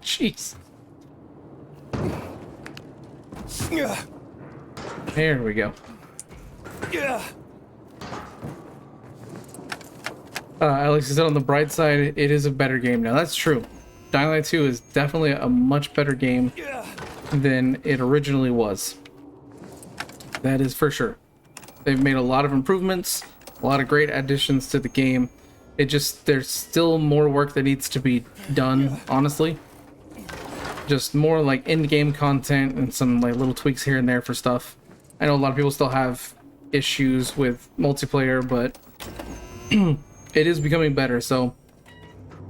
Jeez. There we go. Alex said on the bright side, it is a better game now. That's true. Dying Light 2 is definitely a much better game than it originally was. That is for sure. They've made a lot of improvements, a lot of great additions to the game. There's still more work that needs to be done, honestly. Just more like in-game content and some like little tweaks here and there for stuff. I know a lot of people still have issues with multiplayer, but it is becoming better. So,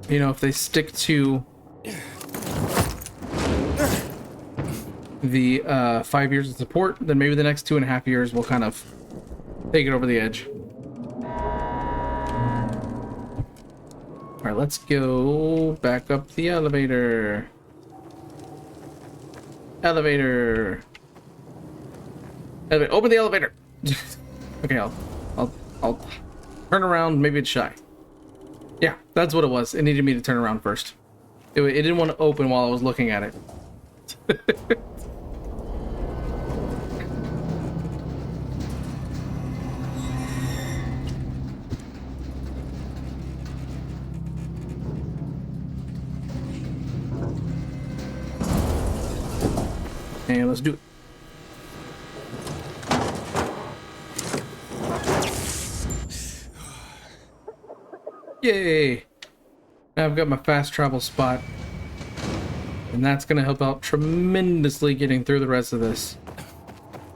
you know, if they stick to the 5 years of support, then maybe the next 2.5 years will kind of take it over the edge. All right, let's go back up the elevator. Elevator. Open the elevator. Okay, I'll turn around. Maybe it's shy. Yeah, that's what it was. It needed me to turn around first. It didn't want to open while I was looking at it. And let's do it. Yay! Now I've got my fast travel spot. And that's going to help out tremendously getting through the rest of this.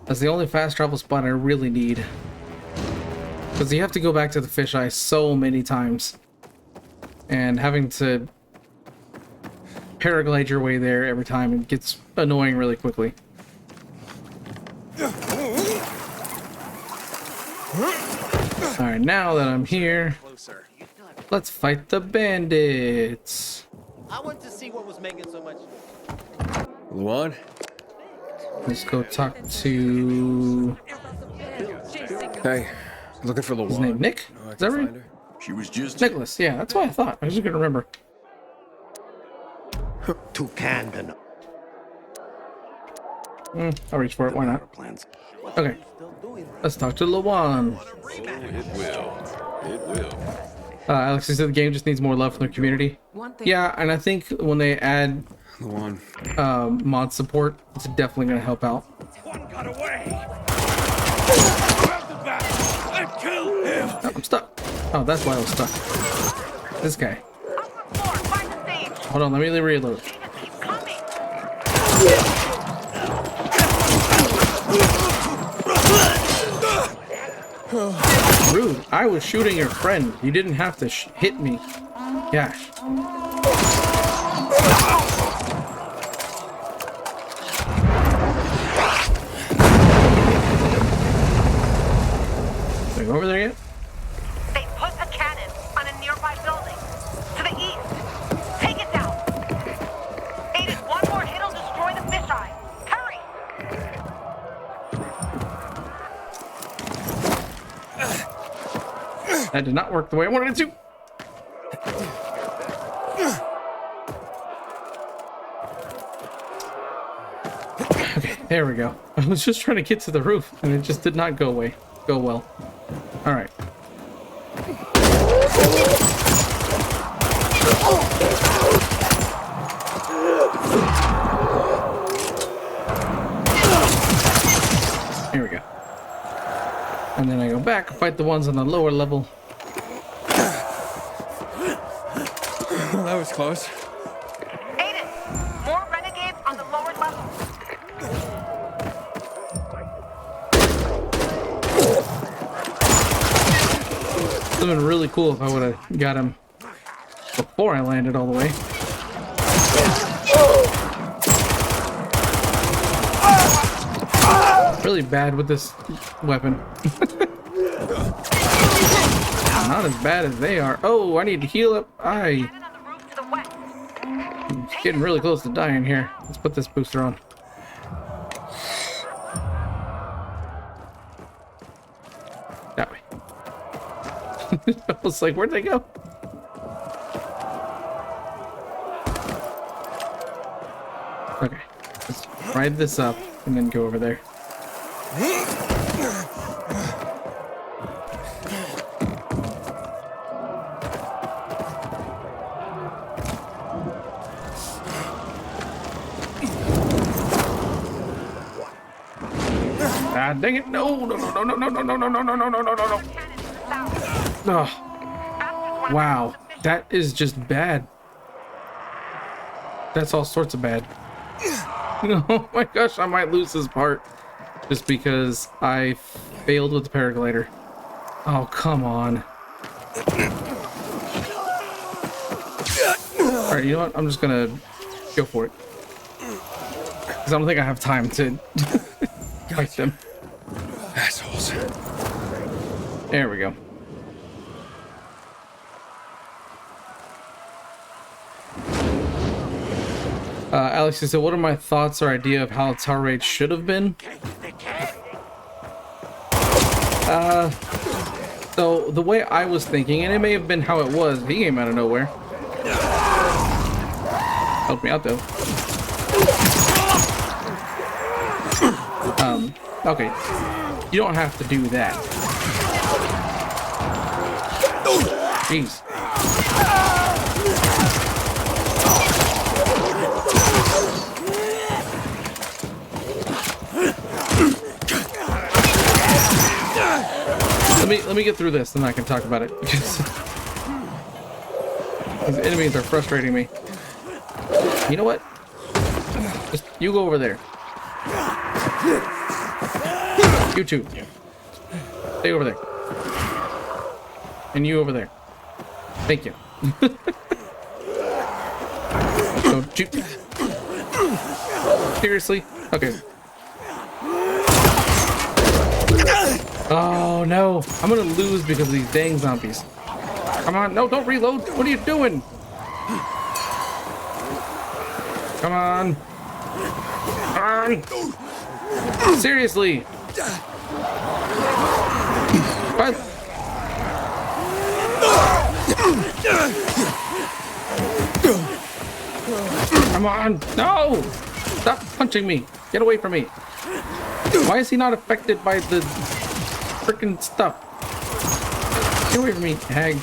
That's the only fast travel spot I really need. Because you have to go back to the fisheye so many times. And having to paraglide your way there every time, it gets annoying really quickly. Alright, now that I'm here, let's fight the bandits. I want to see what was making so much. Luan? Let's go talk to... Hey, looking for Luan. His name Nick? Oh, Is that right? She was just... Nicholas, yeah, that's what I thought. I was just gonna remember. To Camden. I'll reach for it, why not? Okay, let's talk to Luan. It will. Alex, you said the game just needs more love from the community. Yeah, and I think when they add Luan. mod support, it's definitely gonna help out. One got away. Oh, I'm stuck. Oh, that's why I was stuck. This guy. Hold on, let me reload. Rude. I was shooting your friend. You didn't have to hit me. Gosh. Did I go over there yet? They put a cannon on a nearby building. To the east. Take it down. Aiden, one more hit'll destroy the fisheye. Hurry! That did not work the way I wanted it to. Okay, there we go. I was just trying to get to the roof and it just did not go well. All right. Here we go. And then I go back, fight the ones on the lower level. Well, that was close. Aiden, more renegades on the lower level. It would have been really cool if I would have got him before I landed all the way. Really bad with this weapon. Not as bad as they are. Oh, I need to heal up. I'm getting really close to dying here. Let's put this booster on. That way. I was like, where'd they go? Okay, let's ride this up and then go over there. Ah, dang it! No! Oh. Wow, that is just bad. That's all sorts of bad. Oh my gosh, I might lose this part just because I failed with the paraglider. Oh, come on. Alright, you know what? I'm just gonna go for it. Because I don't think I have time to fight them. Assholes. There we go. Alex, you said, what are my thoughts or idea of how Tower Raid should have been? So the way I was thinking, and it may have been how it was, he came out of nowhere. Helped me out though. Okay. You don't have to do that. Jeez. Let me get through this, then I can talk about it. Because these enemies are frustrating me. You know what? Just you go over there. You two. Stay over there. And you over there. Thank you. Don't you... Seriously? Okay. Oh no, I'm gonna lose because of these dang zombies. Come on, no, don't reload. What are you doing? Come on. Come on. Seriously. What? Come on. No. Stop punching me. Get away from me. Why is he not affected by the freaking stuff? Get away from me, hag.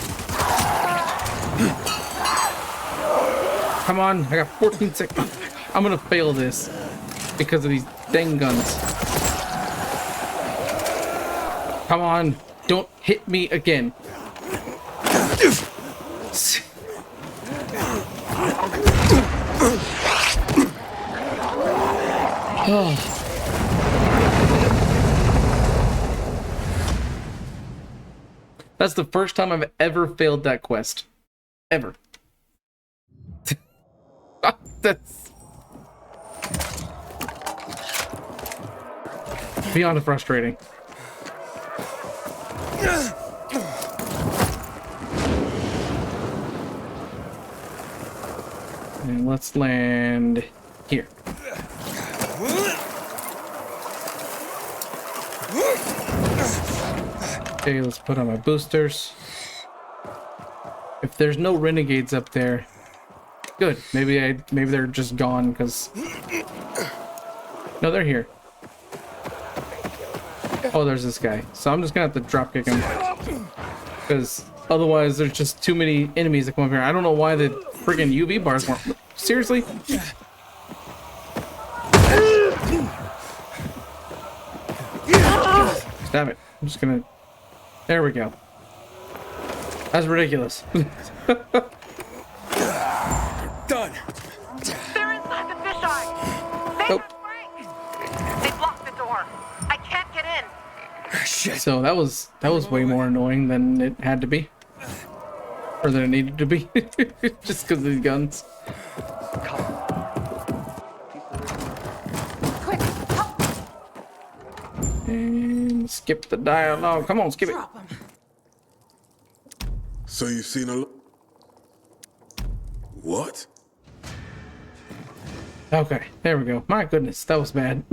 Come on, I got 14 seconds. I'm gonna fail this because of these dang guns. Come on, don't hit me again. Oh. That's the first time I've ever failed that quest. Ever. That's beyond frustrating. And let's land here. Okay, let's put on my boosters. If there's no renegades up there, good. Maybe they're just gone because no, they're here. Oh, there's this guy. So I'm just gonna have to drop kick him because otherwise there's just too many enemies that come up here. I don't know why the friggin' UV bars weren't. Seriously? Stab it. I'm just gonna. There we go. That's ridiculous. Done. They're inside the fisheye. Nope. They blocked the door. I can't get in. Shit. So that was way more annoying than it had to be, or than it needed to be, just because of these guns. And skip the dialogue. Come on, skip it. So you've seen a... What? Okay, there we go. My goodness, that was bad.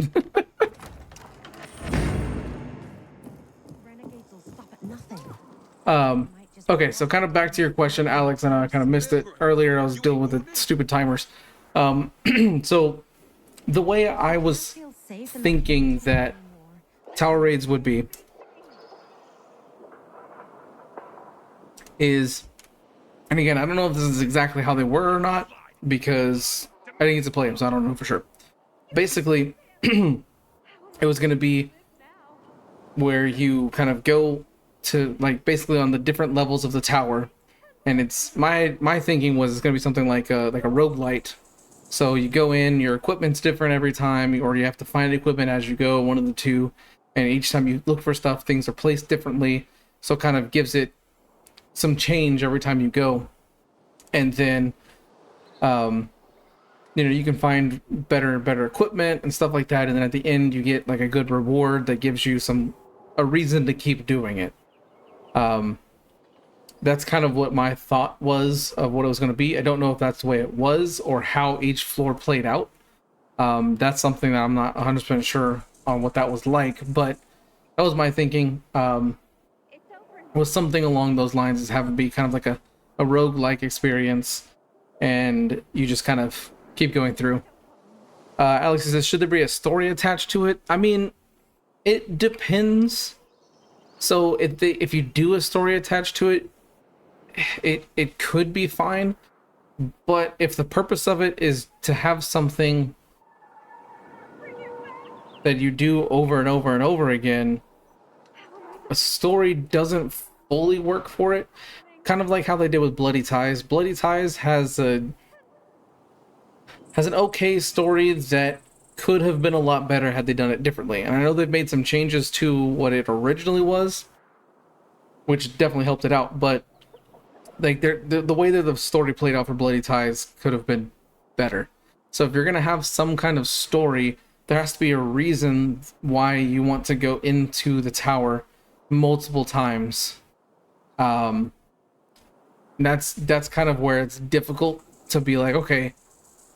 Okay, so kind of back to your question, Alex, and I kind of missed it earlier. I was dealing with the stupid timers. So the way I was thinking that tower raids would be is, and again, I don't know if this is exactly how they were or not, because I didn't get to play them, so I don't know for sure. Basically, it was going to be where you kind of go to, like, basically on the different levels of the tower, and it's my thinking was it's going to be something like a roguelite. So you go in, your equipment's different every time, or you have to find equipment as you go, one of the two, and each time you look for stuff, things are placed differently, so it kind of gives it some change every time you go. And then you know, you can find better equipment and stuff like that, and then at the end you get like a good reward that gives you a reason to keep doing it. That's kind of what my thought was of what it was going to be. I don't know if that's the way it was or how each floor played out. That's something that I'm not 100% sure on what that was like, but that was my thinking. Was something along those lines, is have it be kind of like a roguelike experience, and you just kind of keep going through. Alex says, should there be a story attached to it? I mean, it depends. So if you do a story attached to it, it could be fine. But if the purpose of it is to have something that you do over and over and over again, a story doesn't fully work for it. Kind of like how they did with Bloody Ties. Bloody Ties has an okay story that could have been a lot better had they done it differently. And I know they've made some changes to what it originally was, which definitely helped it out, but like the way that the story played out for Bloody Ties could have been better. So if you're gonna have some kind of story, there has to be a reason why you want to go into the tower multiple times. That's kind of where it's difficult to be like, okay,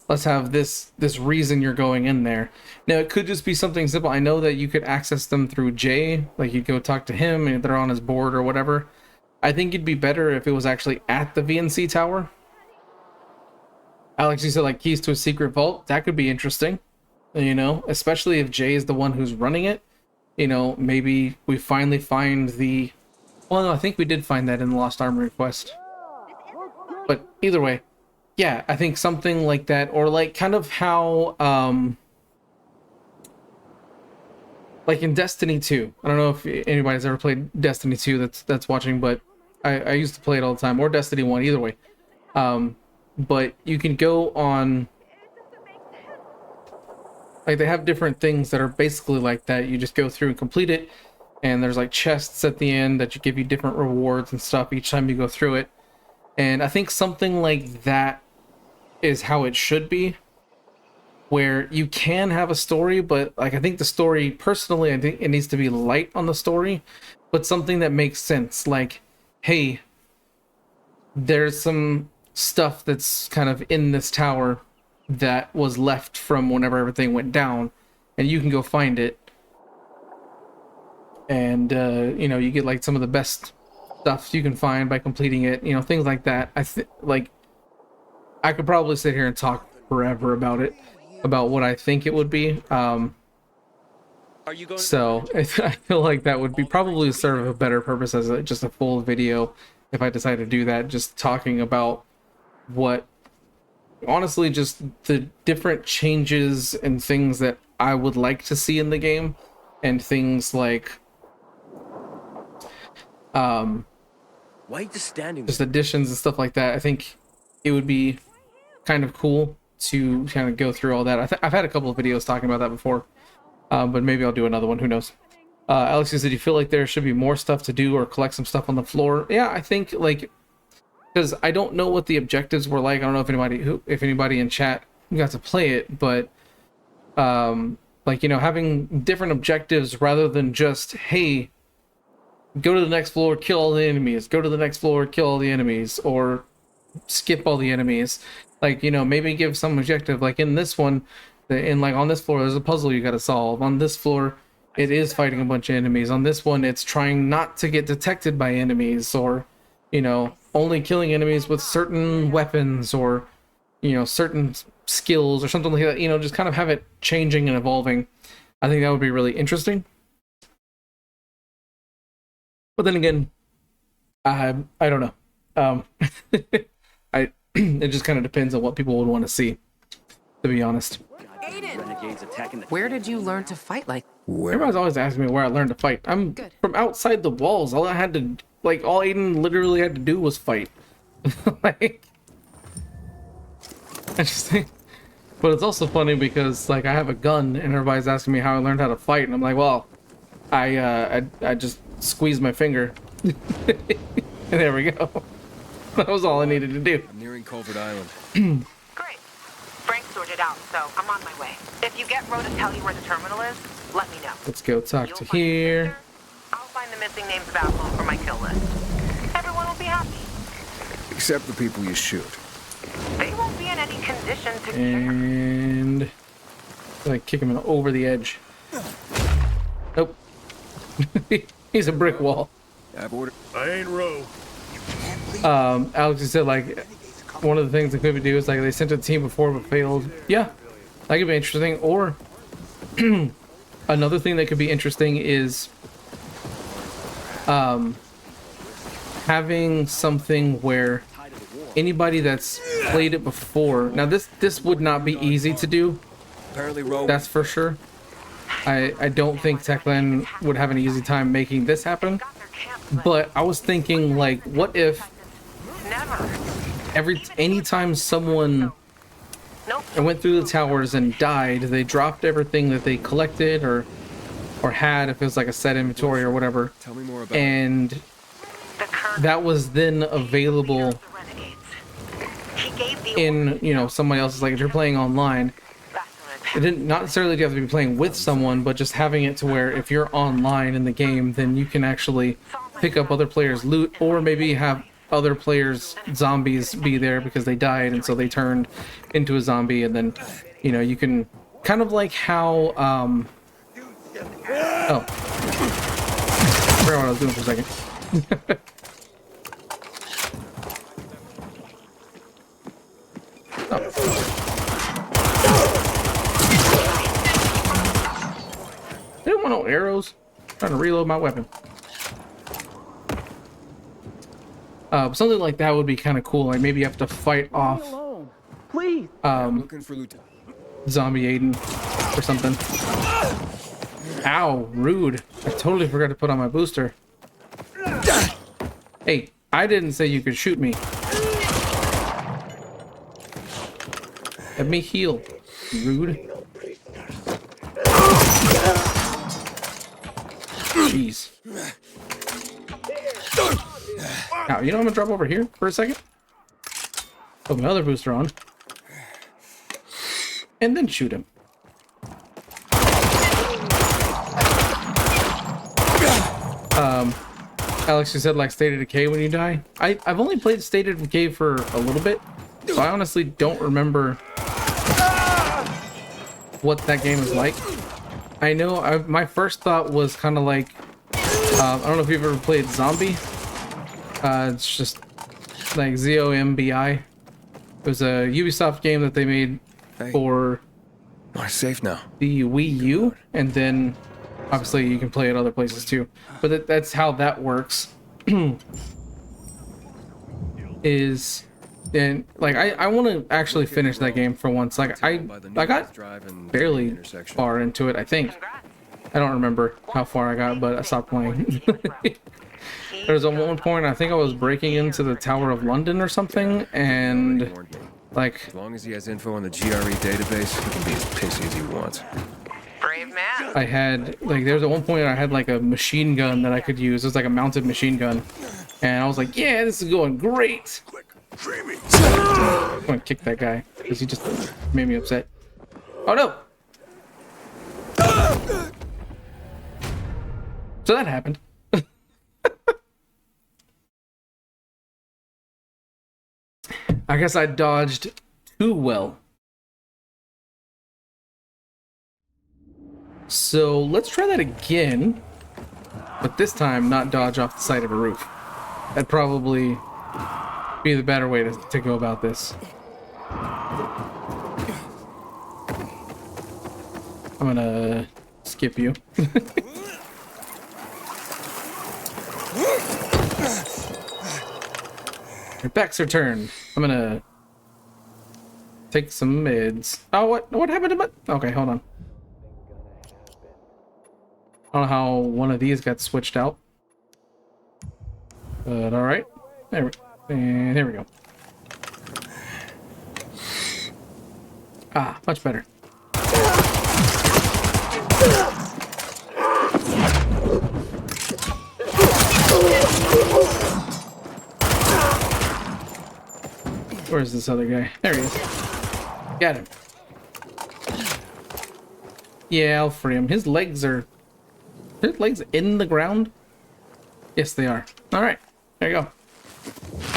let's have this reason you're going in there. Now it could just be something simple. I know that you could access them through Jay, like you'd go talk to him and they're on his board or whatever. I think it'd be better if it was actually at the VNC tower. Alex, you said like keys to a secret vault. That could be interesting, you know, especially if Jay is the one who's running it. You know, maybe we finally find the... Well, no, I think we did find that in the Lost Armory quest. But either way, yeah, I think something like that, or like kind of how, like in Destiny 2. I don't know if anybody's ever played Destiny 2 that's watching, but I used to play it all the time, or Destiny 1, either way. But you can go on, like they have different things that are basically like that. You just go through and complete it, and there's like chests at the end that give you different rewards and stuff each time you go through it. And I think something like that is how it should be, where you can have a story, but like I think the story, personally, I think it needs to be light on the story, but something that makes sense. Like, hey, there's some stuff that's kind of in this tower that was left from whenever everything went down, and you can go find it, and you know, you get like some of the best stuff you can find by completing it, you know, things like that. Like I could probably sit here and talk forever about it, about what I think it would be. So I feel like that would be probably serve a better purpose as just a full video if I decide to do that, just talking about what, honestly, just the different changes and things that I would like to see in the game, and things like why are you just standing there? just additions and stuff like that. I think it would be kind of cool to kind of go through all that. I've had a couple of videos talking about that before, but maybe I'll do another one, who knows. Alex says, did you feel like there should be more stuff to do or collect some stuff on the floor? Yeah, I think, like, because I don't know what the objectives were like. I don't know if anybody in chat got to play it, but like, you know, having different objectives rather than just, hey, go to the next floor, kill all the enemies, go to the next floor, kill all the enemies, or skip all the enemies. Like, you know, maybe give some objective, like in this one, like on this floor there's a puzzle you got to solve. On this floor it is fighting a bunch of enemies. On this one it's trying not to get detected by enemies, or, you know, only killing enemies with certain weapons, or, you know, certain skills or something like that. You know, just kind of have it changing and evolving. I think that would be really interesting. But then again, I don't know. It just kind of depends on what people would want to see, to be honest. Where did you learn to fight like? Everybody's always asking me where I learned to fight. I'm from outside the walls. All I had to, like, all Aiden literally had to do was fight. Like, I just think, but it's also funny because, like, I have a gun and everybody's asking me how I learned how to fight, and I'm like, well, I just squeezed my finger. And there we go. That was all I needed to do. I'm nearing Culvert Island. Great. Frank sorted out, so I'm on my way. If you get Ro to tell you where the terminal is, let me know. Let's go talk to here. I'll find the missing names of Outlaw for my kill list. Everyone will be happy. Except the people you shoot. They won't be in any condition to And like kick him over the edge. Nope. He's a brick wall. I ain't Ro. Alex just said, like, one of the things that could do is like they sent a team before but failed. Yeah, that could be interesting. Or another thing that could be interesting is having something where anybody that's played it before. Now this would not be easy to do. That's for sure. I don't think Techland would have an easy time making this happen. But I was thinking, like, what if anytime someone and went through the towers and died, they dropped everything that they collected or had, if it was like a set inventory or whatever. Tell me more about and that was then available in, you know, somebody else's, like if you're playing online, it didn't, not necessarily do you have to be playing with someone, but just having it to where if you're online in the game, then you can actually pick up other players' loot, or maybe have other players' zombies be there because they died and so they turned into a zombie, and then, you know, you can kind of like how oh, I forgot what I was doing for a second. Oh. I didn't want no arrows. I'm trying to reload my weapon. Something like that would be kind of cool. Like maybe you have to fight off Please. looking for Lieutenant. Zombie Aiden or something. Ow, rude. I totally forgot to put on my booster. Hey, I didn't say you could shoot me. Let me heal. Rude. Jeez. Now, you know I'm gonna drop over here for a second. Put my other booster on. And then shoot him. Alex, you said like State of Decay when you die. I've only played State of Decay for a little bit, so I honestly don't remember what that game is like. I know my first thought was kind of like, I don't know if you've ever played Zombie. It's just like ZOMBI. It was a Ubisoft game that they made for safe now. The Wii U, and then obviously you can play it other places too. But that's how that works. Is and like I want to actually finish that game for once. Like I got barely far into it. I think I don't remember how far I got, but I stopped playing. There was at one point I think I was breaking into the Tower of London or something, and like as long as he has info on the GRE database, he can be as pissy as he wants. Brave man. I had like there was at one point I had like a machine gun that I could use. It was like a mounted machine gun, and I was like, yeah, this is going great. I'm gonna kick that guy because he just made me upset. Oh no! So that happened. I guess I dodged too well. So let's try that again, but this time not dodge off the side of a roof. That'd probably be the better way to go about this. I'm gonna skip you. Your backs are turned. I'm gonna take some meds. Oh, what happened to my... Okay, hold on. I don't know how one of these got switched out. But alright. There we go. Ah, much better. Where's this other guy? There he is. Got him. Yeah, I'll free him. His legs are... His legs in the ground? Yes, they are. Alright, there you go.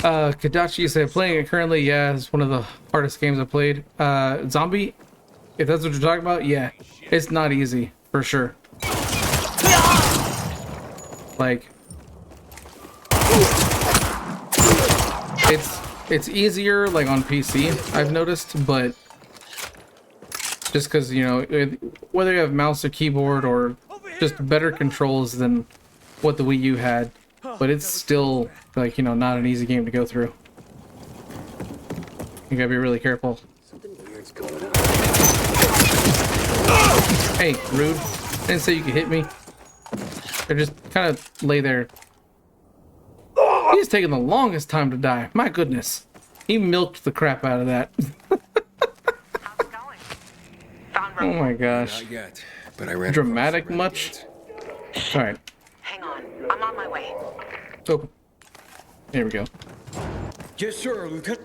Kadachi said, playing it currently, yeah, it's one of the hardest games I've played. Zombie, if that's what you're talking about, yeah. It's not easy, for sure. Like... It's easier, like, on PC, I've noticed, but... Just because, you know, whether you have mouse or keyboard or just better controls than what the Wii U had, but it's still, like, you know, not an easy game to go through. You gotta be really careful. Hey, rude. I didn't say you could hit me. Or just kind of lay there. He's taking the longest time to die. My goodness. He milked the crap out of that. Oh my gosh. Not yet, but I ran Dramatic across the much? renegades. Alright. Hang on. I'm on my way. Open. Here we go. Yes, sir, Lieutenant.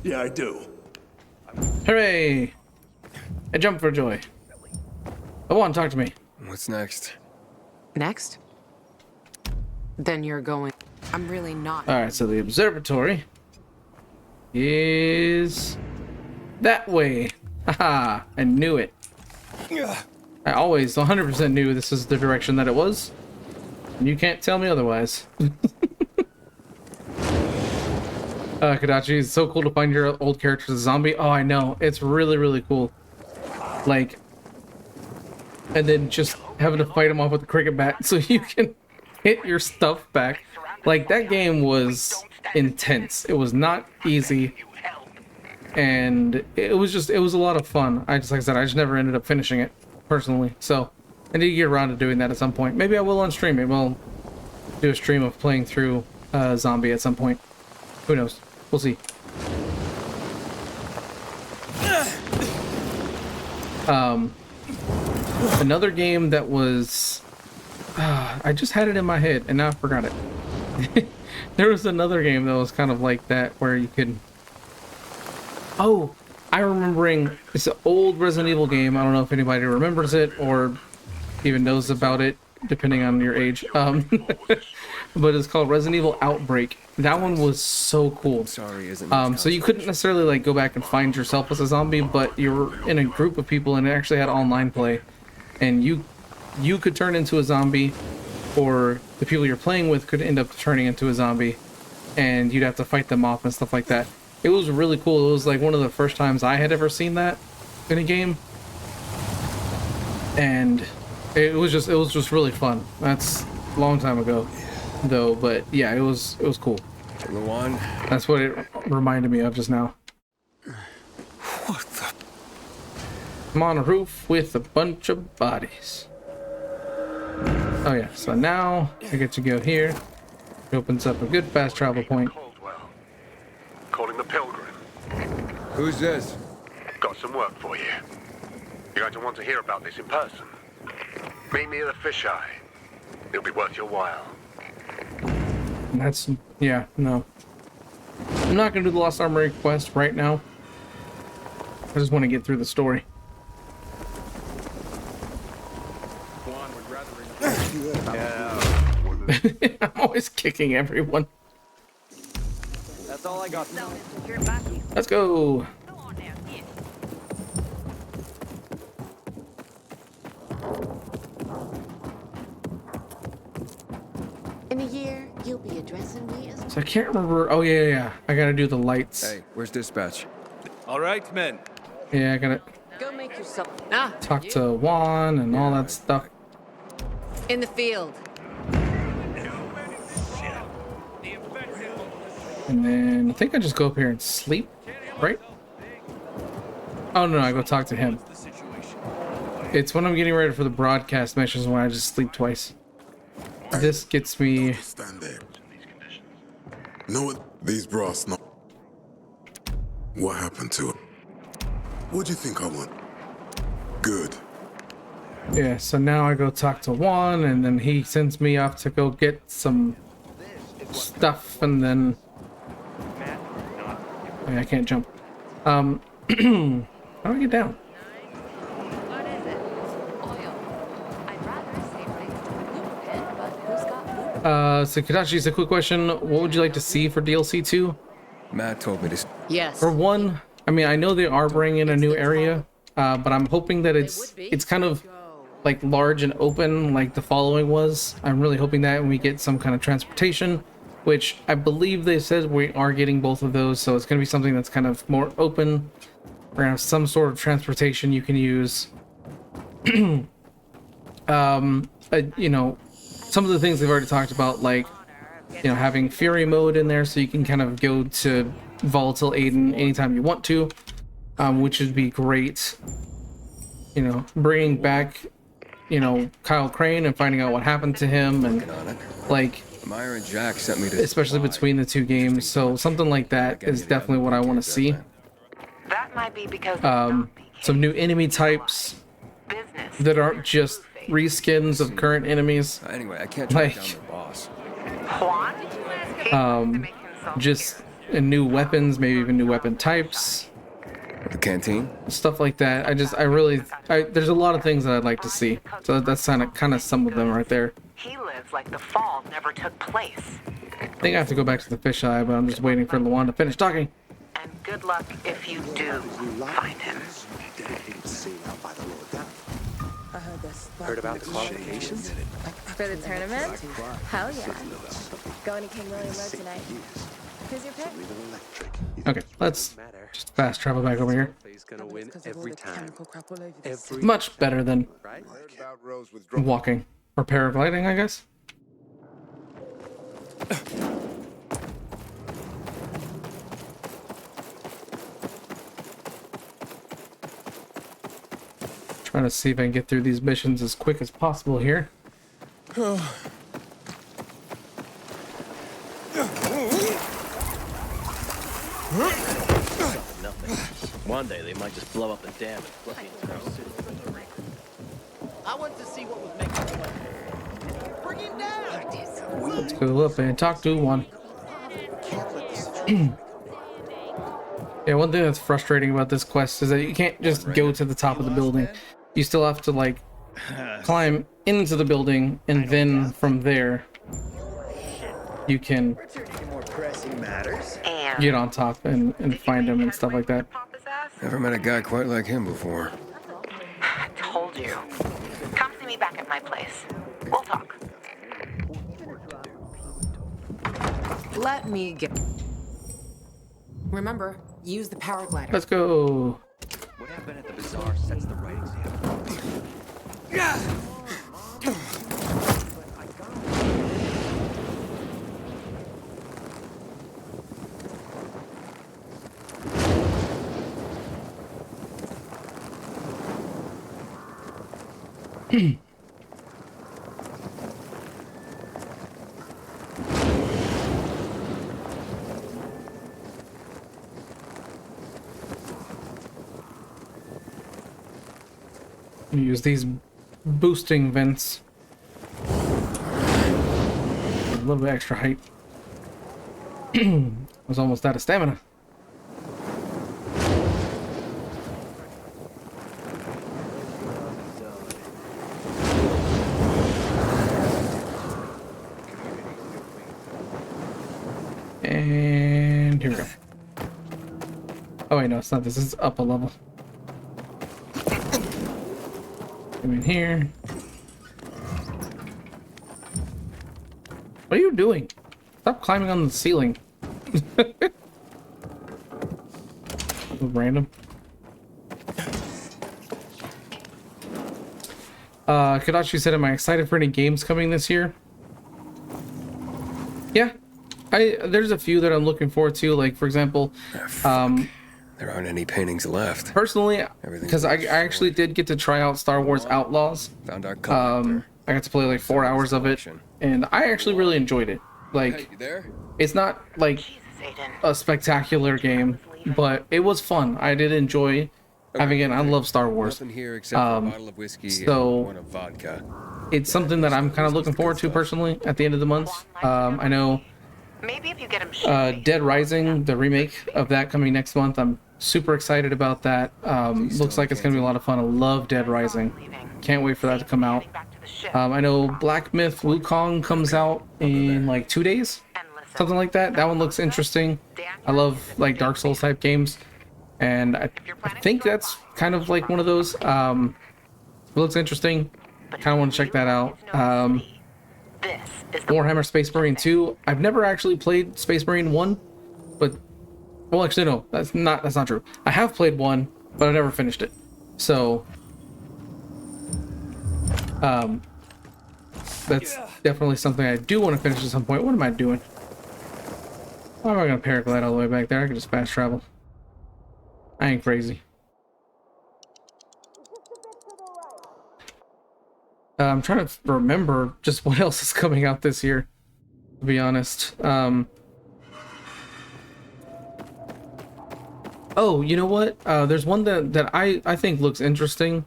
Yeah, I do. Hooray! I jump for joy. Owen, talk to me. What's next? Next? Then you're going. I'm really not. Alright, so the observatory is that way. Haha, I knew it. I always 100% knew this is the direction that it was. And you can't tell me otherwise. Kodachi, it's so cool to find your old character as a zombie. Oh, I know. It's really, really cool. Like, and then just having to fight him off with a cricket bat so you can hit your stuff back. Like, that game was intense. It was not easy. And it was a lot of fun. Like I said, I just never ended up finishing it, personally. So, I need to get around to doing that at some point. Maybe I will on stream. Maybe I'll do a stream of playing through Zombie at some point. Who knows? We'll see. Another game that was... I just had it in my head, and now I forgot it. There was another game that was kind of like that, where you could... Oh! I'm remembering... It's an old Resident Evil game. I don't know if anybody remembers it, or even knows about it, depending on your age. But it's called Resident Evil Outbreak. That one was so cool. Sorry, isn't So you couldn't necessarily like go back and find yourself as a zombie, but you were in a group of people and it actually had online play, and you could turn into a zombie, or the people you're playing with could end up turning into a zombie, and you'd have to fight them off and stuff like that. It was really cool. It was like one of the first times I had ever seen that in a game, and it was just really fun. That's a long time ago, though. But yeah, it was cool. Luan. That's what it reminded me of just now. What the? I'm on a roof with a bunch of bodies. Oh yeah, so now I get to go here. It opens up a good fast travel point. Caldwell. Calling the Pilgrim. Who's this? Got some work for you. You're going to want to hear about this in person. Meet me at the Fisheye. It'll be worth your while. And that's, yeah, no. I'm not going to do the Lost Armory quest right now. I just want to get through the story. I'm always kicking everyone. That's all I got. Let's go. In a year, you'll be addressing me as... So I can't remember. Oh, yeah. I got to do the lights. Hey, where's dispatch? All right, men. Yeah, I got to Go make yourself. talk to Juan and all that stuff. In the field. And then I think I just go up here and sleep, right? Oh, no, I go talk to him. It's when I'm getting ready for the broadcast missions when I just sleep twice. This gets me... Stand there. Know what? These brass not. What happened to it? What do you think I want? Good. Yeah, so now I go talk to Juan, and then he sends me off to go get some stuff, and then... Oh, yeah, I can't jump. How do I get down? What is it? Oil. I'd rather say right but who's got So Kodachi's a quick question. What would you like to see for DLC 2? Matt told me to... Yes. For one, I mean, I know they are bringing in a new area, but I'm hoping that it's kind of like large and open like the following was. I'm really hoping that when we get some kind of transportation, which I believe they said we are getting both of those, so it's going to be something that's kind of more open. We're going to have some sort of transportation you can use. You know, some of the things they've already talked about, like, you know, having Fury mode in there so you can kind of go to Volatile Aiden anytime you want to, which would be great. You know, bringing back, you know, Kyle Crane and finding out what happened to him, and like, Meyer and Jack sent me to... especially between the two games, so something like that is definitely what I want to see. That might be because some new enemy types that aren't just reskins of current enemies. Anyway, I can't track down Like, their boss. just new weapons, maybe even new weapon types. The canteen? Stuff like that. There's a lot of things that I'd like to see. So that's kind of some of them right there. He lives like the fall never took place. I think I have to go back to the fisheye, but I'm just waiting for Lawan to finish talking. And good luck if you do find him. Heard about the qualifications? For the tournament? Hell yeah. Going to King William Road tonight. Who's your pick? Okay, let's just fast travel back over here. Gonna win every time. Much better than walking or paragliding, I guess. Trying to see if I can get through these missions as quick as possible here. Nothing. One day they might just blow up the dam and flood the entire city. I want to see what was making the money. Bring him down! Let's go up and talk to one. Yeah, one thing that's frustrating about this quest is that you can't just go to the top of the building. You still have to like climb into the building, and then from there you can get on top and find him and stuff like that. Never met a guy quite like him before. I told you. Come see me back at my place. We'll talk. Let me get. Remember, use the power glider. Let's go. What happened at the bazaar sets the right example. Use these boosting vents. A little bit extra height. I was almost out of stamina. And here we go. Oh wait, no, it's not. This is up a level. Come in here. What are you doing? Stop climbing on the ceiling. Random. Kadachi said, am I excited for any games coming this year? Yeah. There's a few that I'm looking forward to, like for example, there aren't any paintings left. Personally, because I actually did get to try out Star Wars Outlaws. Found our collector. I got to play like 4 hours of it, and I actually really enjoyed it. Like, it's not like a spectacular game, but it was fun. I did enjoy having it. I love Star Wars. Nothing here except for a bottle of whiskey so and one of vodka. it's something that I'm kind of looking forward to personally at the end of the month. I know Maybe if you get him Dead Rising, the remake of that coming next month. I'm super excited about that. Looks like it's gonna be a lot of fun. I love Dead Rising. Can't wait for that to come out. I know Black Myth Wukong comes out in like 2 days, something like that. That one looks interesting. I love like Dark Souls type games, and I think that's kind of like one of those. It looks interesting. Kind of want to check that out. Warhammer Space Marine 2. I've never actually played Space Marine 1, but well, actually no, that's not true. I have played 1, but I never finished it. So that's definitely something I do want to finish at some point. What am I doing? Why am I gonna paraglide all the way back there? I can just fast travel. I ain't crazy. I'm trying to remember just what else is coming out this year, to be honest. Oh, you know what? There's one that I think looks interesting,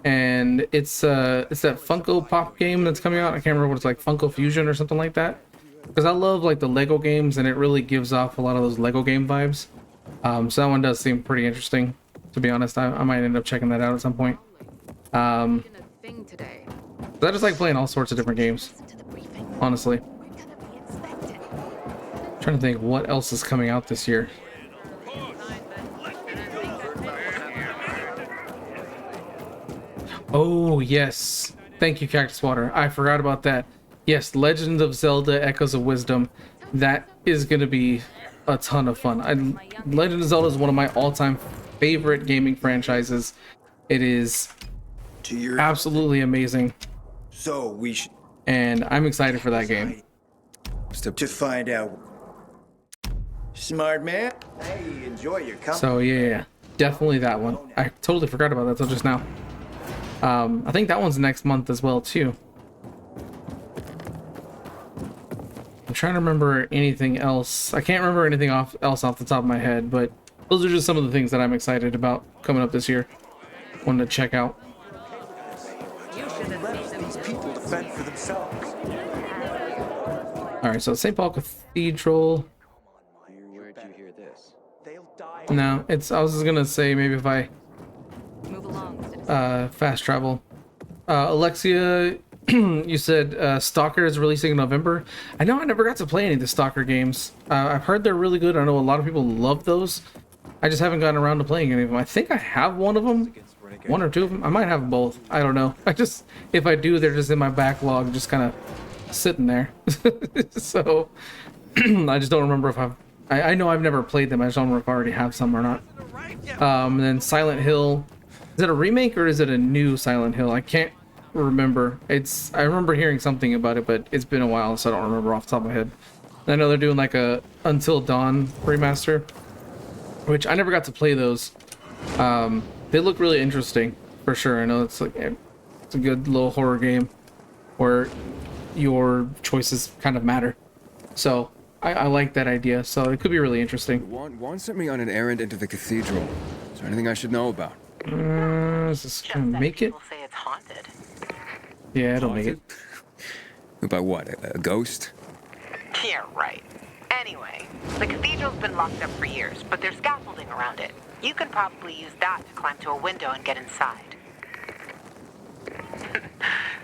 and it's that Funko Pop game that's coming out. I can't remember what it's like, Funko Fusion or something like that. Because I love like the Lego games, and it really gives off a lot of those Lego game vibes. So that one does seem pretty interesting. To be honest, I might end up checking that out at some point. I just like playing all sorts of different games. Honestly, trying to think what else is coming out this year. Oh yes, thank you, Cactus Water. I forgot about that. Yes, Legend of Zelda: Echoes of Wisdom. That is gonna be a ton of fun. Legend of Zelda is one of my all-time favorite gaming franchises. It is absolutely amazing. So we should. And I'm excited for that game. To find out. Smart man. Hey, enjoy your company. So yeah, definitely that one. I totally forgot about that till just now. I think that one's next month as well too. I'm trying to remember anything else. I can't remember anything else off the top of my head, but those are just some of the things that I'm excited about coming up this year. One to check out. These people to fend for themselves. All right, so St. Paul Cathedral. Where'd you hear this? No, it's. I was just gonna say maybe if I fast travel. Alexia, you said Stalker is releasing in November. I know I never got to play any of the Stalker games. I've heard they're really good. I know a lot of people love those. I just haven't gotten around to playing any of them. I think I have one of them, one or two of them. I might have both. I don't know. If I do, they're just in my backlog, just kind of sitting there. So I just don't remember if I know I've never played them. I just don't remember if I already have some or not. And then Silent Hill. Is it a remake or is it a new Silent Hill? I can't remember. I remember hearing something about it, but it's been a while, so I don't remember off the top of my head. I know they're doing like a Until Dawn remaster, which I never got to play those. They look really interesting for sure. I know it's like it's a good little horror game where your choices kind of matter. So I like that idea. So it could be really interesting. Juan sent me on an errand into the cathedral. Is there anything I should know about? Is this gonna make it? Say it's haunted. Yeah, it'll make it. By what? A ghost? Yeah, right. Anyway, the cathedral's been locked up for years, but there's scaffolding around it. You can probably use that to climb to a window and get inside.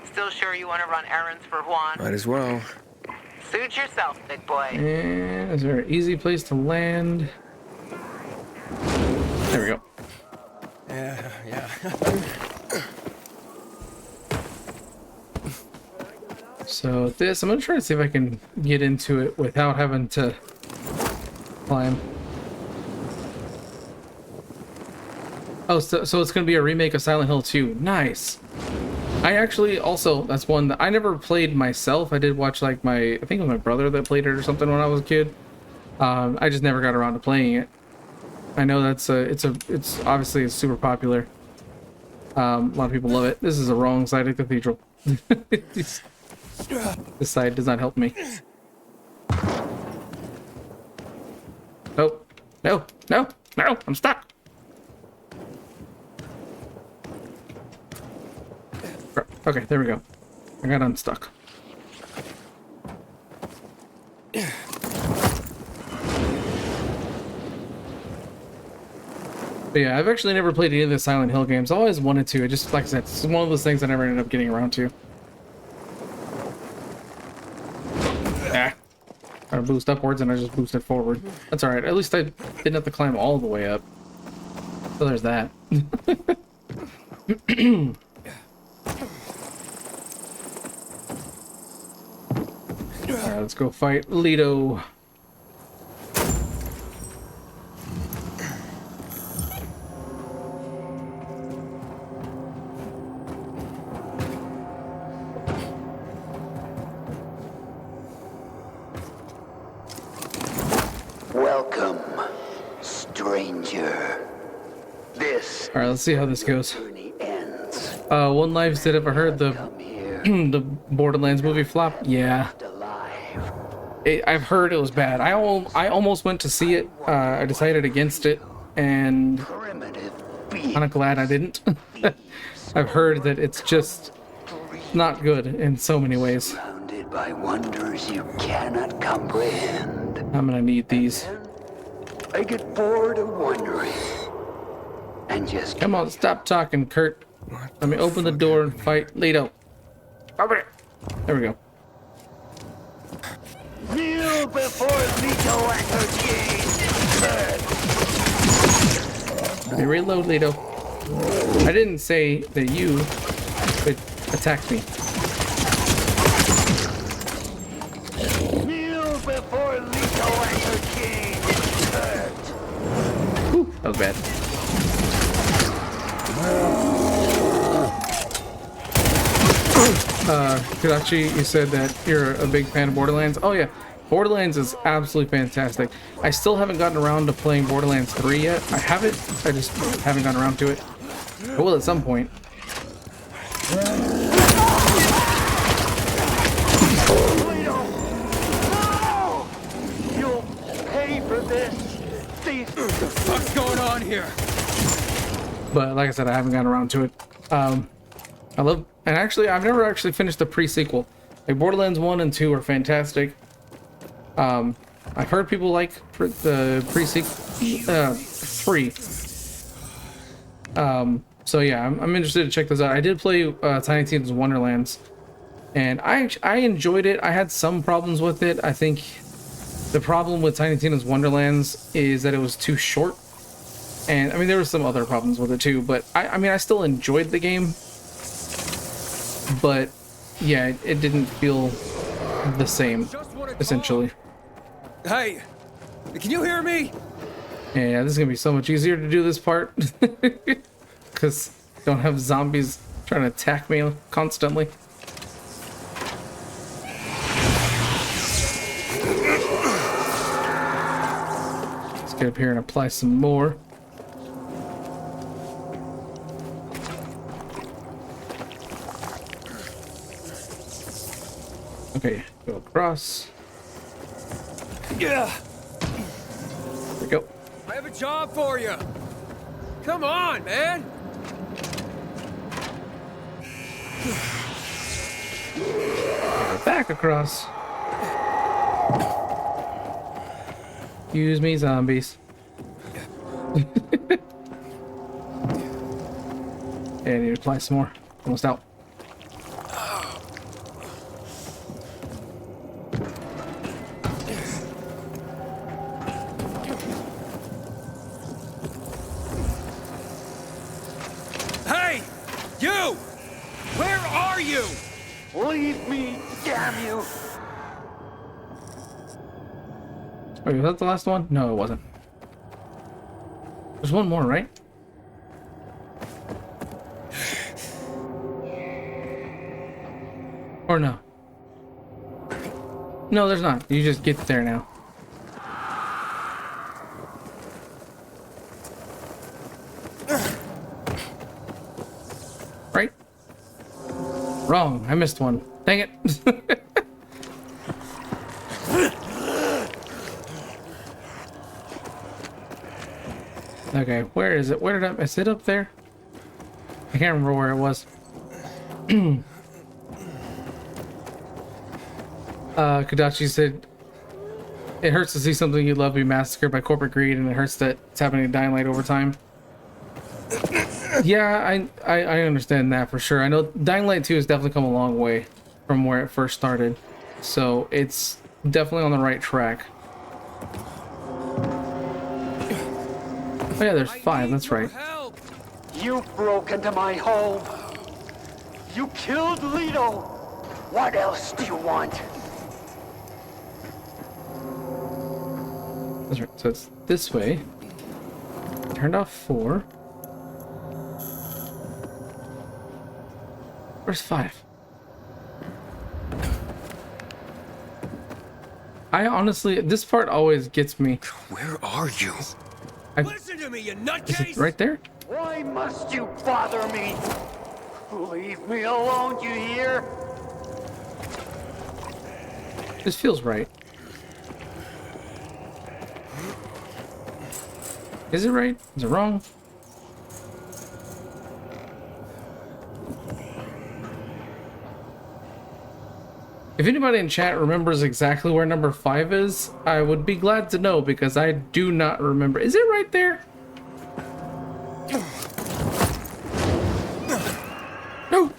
Still sure you want to run errands for Juan? Might as well. Suit yourself, big boy. And is there an easy place to land? There we go. Yeah. So this, I'm gonna try to see if I can get into it without having to climb. Oh, so it's gonna be a remake of Silent Hill 2. Nice. I actually also, that's one that I never played myself. I did watch like I think it was my brother that played it or something when I was a kid. I just never got around to playing it. I know it's obviously it's super popular. A lot of people love it. This is the wrong side of the cathedral. This side does not help me. Nope. No, I'm stuck. Okay, there we go. I got unstuck. But yeah, I've actually never played any of the Silent Hill games. I always wanted to. I just, like I said, it's one of those things I never ended up getting around to. I boost upwards and I just boosted forward. That's alright. At least I didn't have to climb all the way up. So there's that. Alright, let's go fight Leto. Welcome, stranger. Alright, let's see how this goes. One Life said, ever heard the the Borderlands movie flop? Yeah. I've heard it was bad. I almost went to see it. I decided against it, and kind of glad I didn't. I've heard that it's just not good in so many ways. Surrounded by wonders you cannot comprehend. I'm gonna need these. I get bored of wondering. And just Come on, stop talking, Kurt. Let me open the door and fight Leto. Open it. There we go. kneel before Leto and her chains. Let me reload, Leto. I didn't say that you could attack me. Kneel before Leto and her chains. Whew, that was bad. Kudachi, you said that you're a big fan of Borderlands. Oh yeah, Borderlands is absolutely fantastic. I still haven't gotten around to playing Borderlands 3 yet. I have it, I just haven't gotten around to it. I will at some point. You'll pay for this. What's going on here? But like I said, I haven't gotten around to it. I love, and actually, I've never actually finished the pre-sequel. Like Borderlands 1 and 2 are fantastic. I've heard people like the pre-sequel 3. So yeah, I'm interested to check those out. I did play Tiny Tina's Wonderlands, and I enjoyed it. I had some problems with it. I think the problem with Tiny Tina's Wonderlands is that it was too short. And I mean, there were some other problems with it too, but I mean, I still enjoyed the game. But yeah, it didn't feel the same, essentially. Hey, can you hear me? Yeah, this is gonna be so much easier to do this part. Because I don't have zombies trying to attack me constantly. Let's get up here and apply some more. Okay, go across. Yeah. There we go. I have a job for you. Come on, man. Back across. Use me, zombies. And I need to apply some more. Almost out. Hey, you! Where are you? Leave me, damn you! Wait, was that the last one? No, it wasn't. There's one more, right? Or no? No, there's not. You just get there now. Right? Wrong. I missed one. Dang it. Okay, where is it? Where did I... Is it up there? I can't remember where it was. Kodachi said, it hurts to see something you love be massacred by corporate greed, and it hurts that it's happening to Dying Light over time. Yeah, I understand that for sure. I know Dying Light 2 has definitely come a long way from where it first started. So it's definitely on the right track. Oh yeah, there's 5, that's right. You broke into my home. You killed Leto. What else do you want? That's right, so it's this way. Turned off 4. Where's 5? I honestly, this part always gets me. Where are you? Listen to me, you nutcase! Is it right there? Why must you bother me? Leave me alone, you hear? This feels right. Is it right? Is it wrong? If anybody in chat remembers exactly where number 5 is, I would be glad to know because I do not remember. Is it right there? No.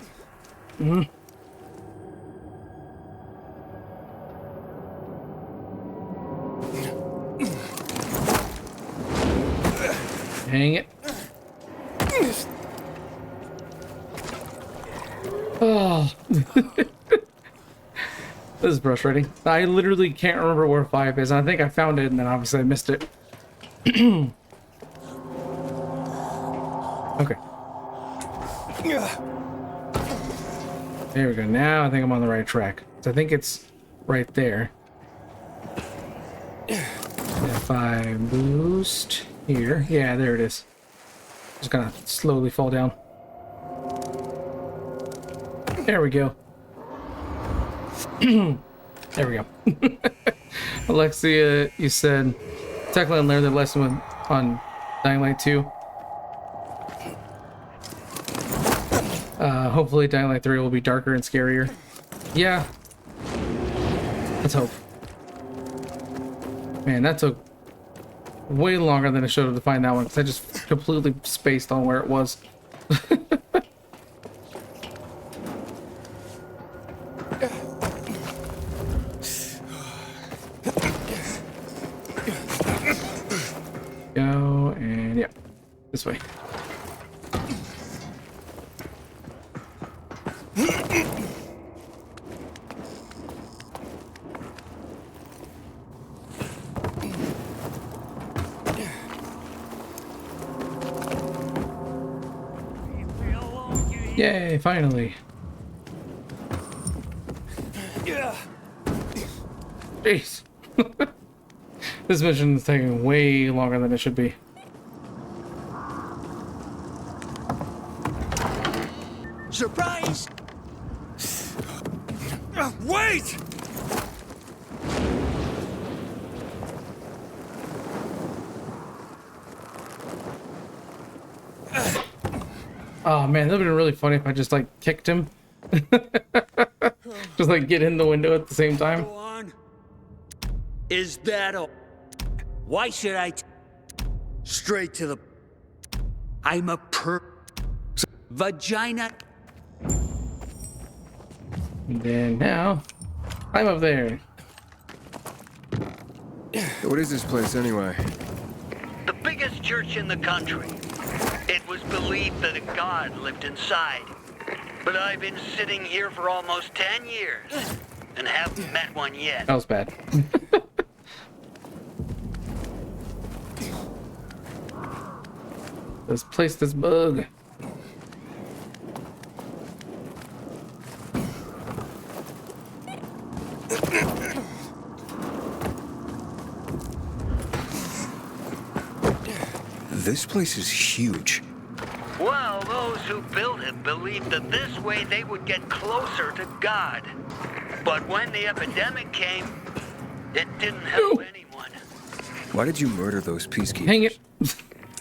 Hang it. Oh. This is frustrating. I literally can't remember where 5 is. I think I found it and then obviously I missed it. Okay. There we go. Now I think I'm on the right track. So I think it's right there. If I boost here. Yeah, there it is. Just gonna slowly fall down. There we go. There we go. Alexia, you said Techland learned their lesson on Dying Light 2. Hopefully Dying Light 3 will be darker and scarier. Yeah. Let's hope. Man, that took way longer than it should have to find that one because I just completely spaced on where it was. Go and yeah, this way. Yay, finally. Jeez. This mission is taking way longer than it should be. Surprise! Wait! Oh man, that would have been really funny if I just like kicked him. Just like get in the window at the same time. Go on. Is that all? Why should I? Straight to the. I'm a vagina. And then now, I'm up there. What is this place anyway? The biggest church in the country. It was believed that a god lived inside. But I've been sitting here for almost 10 years and haven't met one yet. That was bad. Let's place this bug. This place is huge. Well, those who built it believed that this way they would get closer to God. But when the epidemic came, it didn't help anyone. Why did you murder those peacekeepers? Hang it.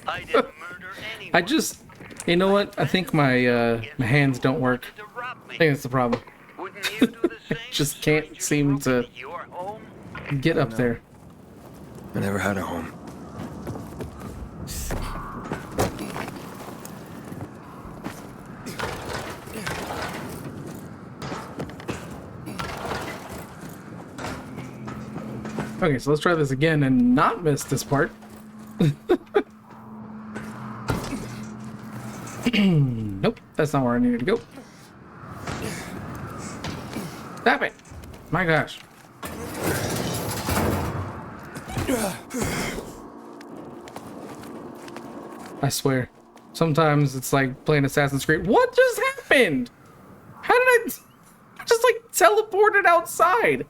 I didn't murder anyone. I just, you know what? I think my my hands don't work. I think that's the problem. Wouldn't you do the same? Just can't seem to Your home? get up there. I never had a home. Okay, so let's try this again and not miss this part. Nope, that's not where I needed to go. Stop it! My gosh. I swear. Sometimes it's like playing Assassin's Creed. What just happened? How did I just like teleported outside?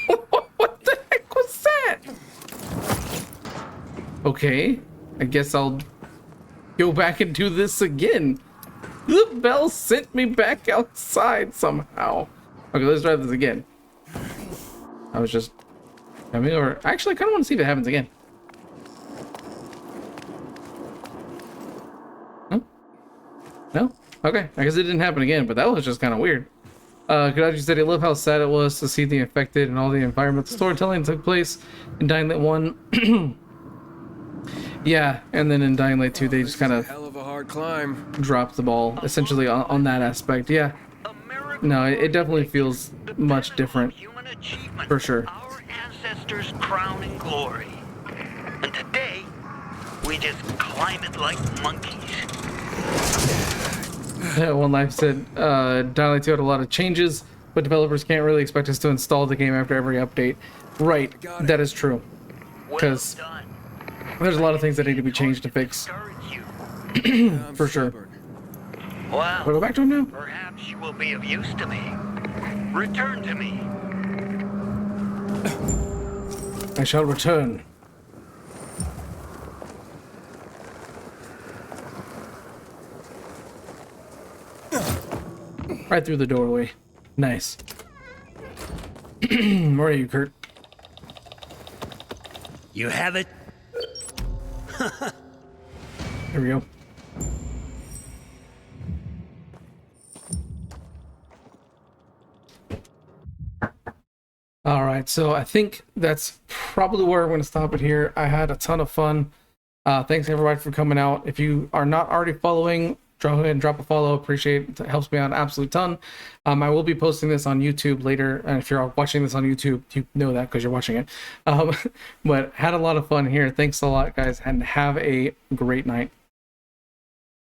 What the heck was that? Okay, I guess I'll go back and do this again. The bell sent me back outside somehow. Okay, let's try this again. I was just coming over. Actually, I kind of want to see if it happens again. Okay, I guess it didn't happen again, but that was just kind of weird. Kadaji said, I love how sad it was to see the infected and all the environmental storytelling took place in Dying Light 1. Yeah, and then in Dying Light 2, they just kind of Hell of a hard climb. dropped the ball, essentially, on that aspect. Yeah. No, it definitely feels much different. For sure. Our ancestors' crown and glory. And today, we just climb it like monkeys. One Life said, Dying Light 2 had a lot of changes, but developers can't really expect us to install the game after every update. Right, that is true. Because there's a lot of things that need to be changed to fix. For sure. Well, We'll go back to him now? perhaps you will be of use to me. Return to me. I shall return. Right through the doorway. Nice. Where are you, Kurt? You have it? Here we go. All right, so I think that's probably where I'm going to stop it here. I had a ton of fun. Thanks everybody for coming out. If you are not already following, go ahead and drop a follow. Appreciate it. It helps me out an absolute ton. I will be posting this on YouTube later, and if you're watching this on YouTube, you know that because you're watching it. But had a lot of fun here. Thanks a lot, guys, and have a great night.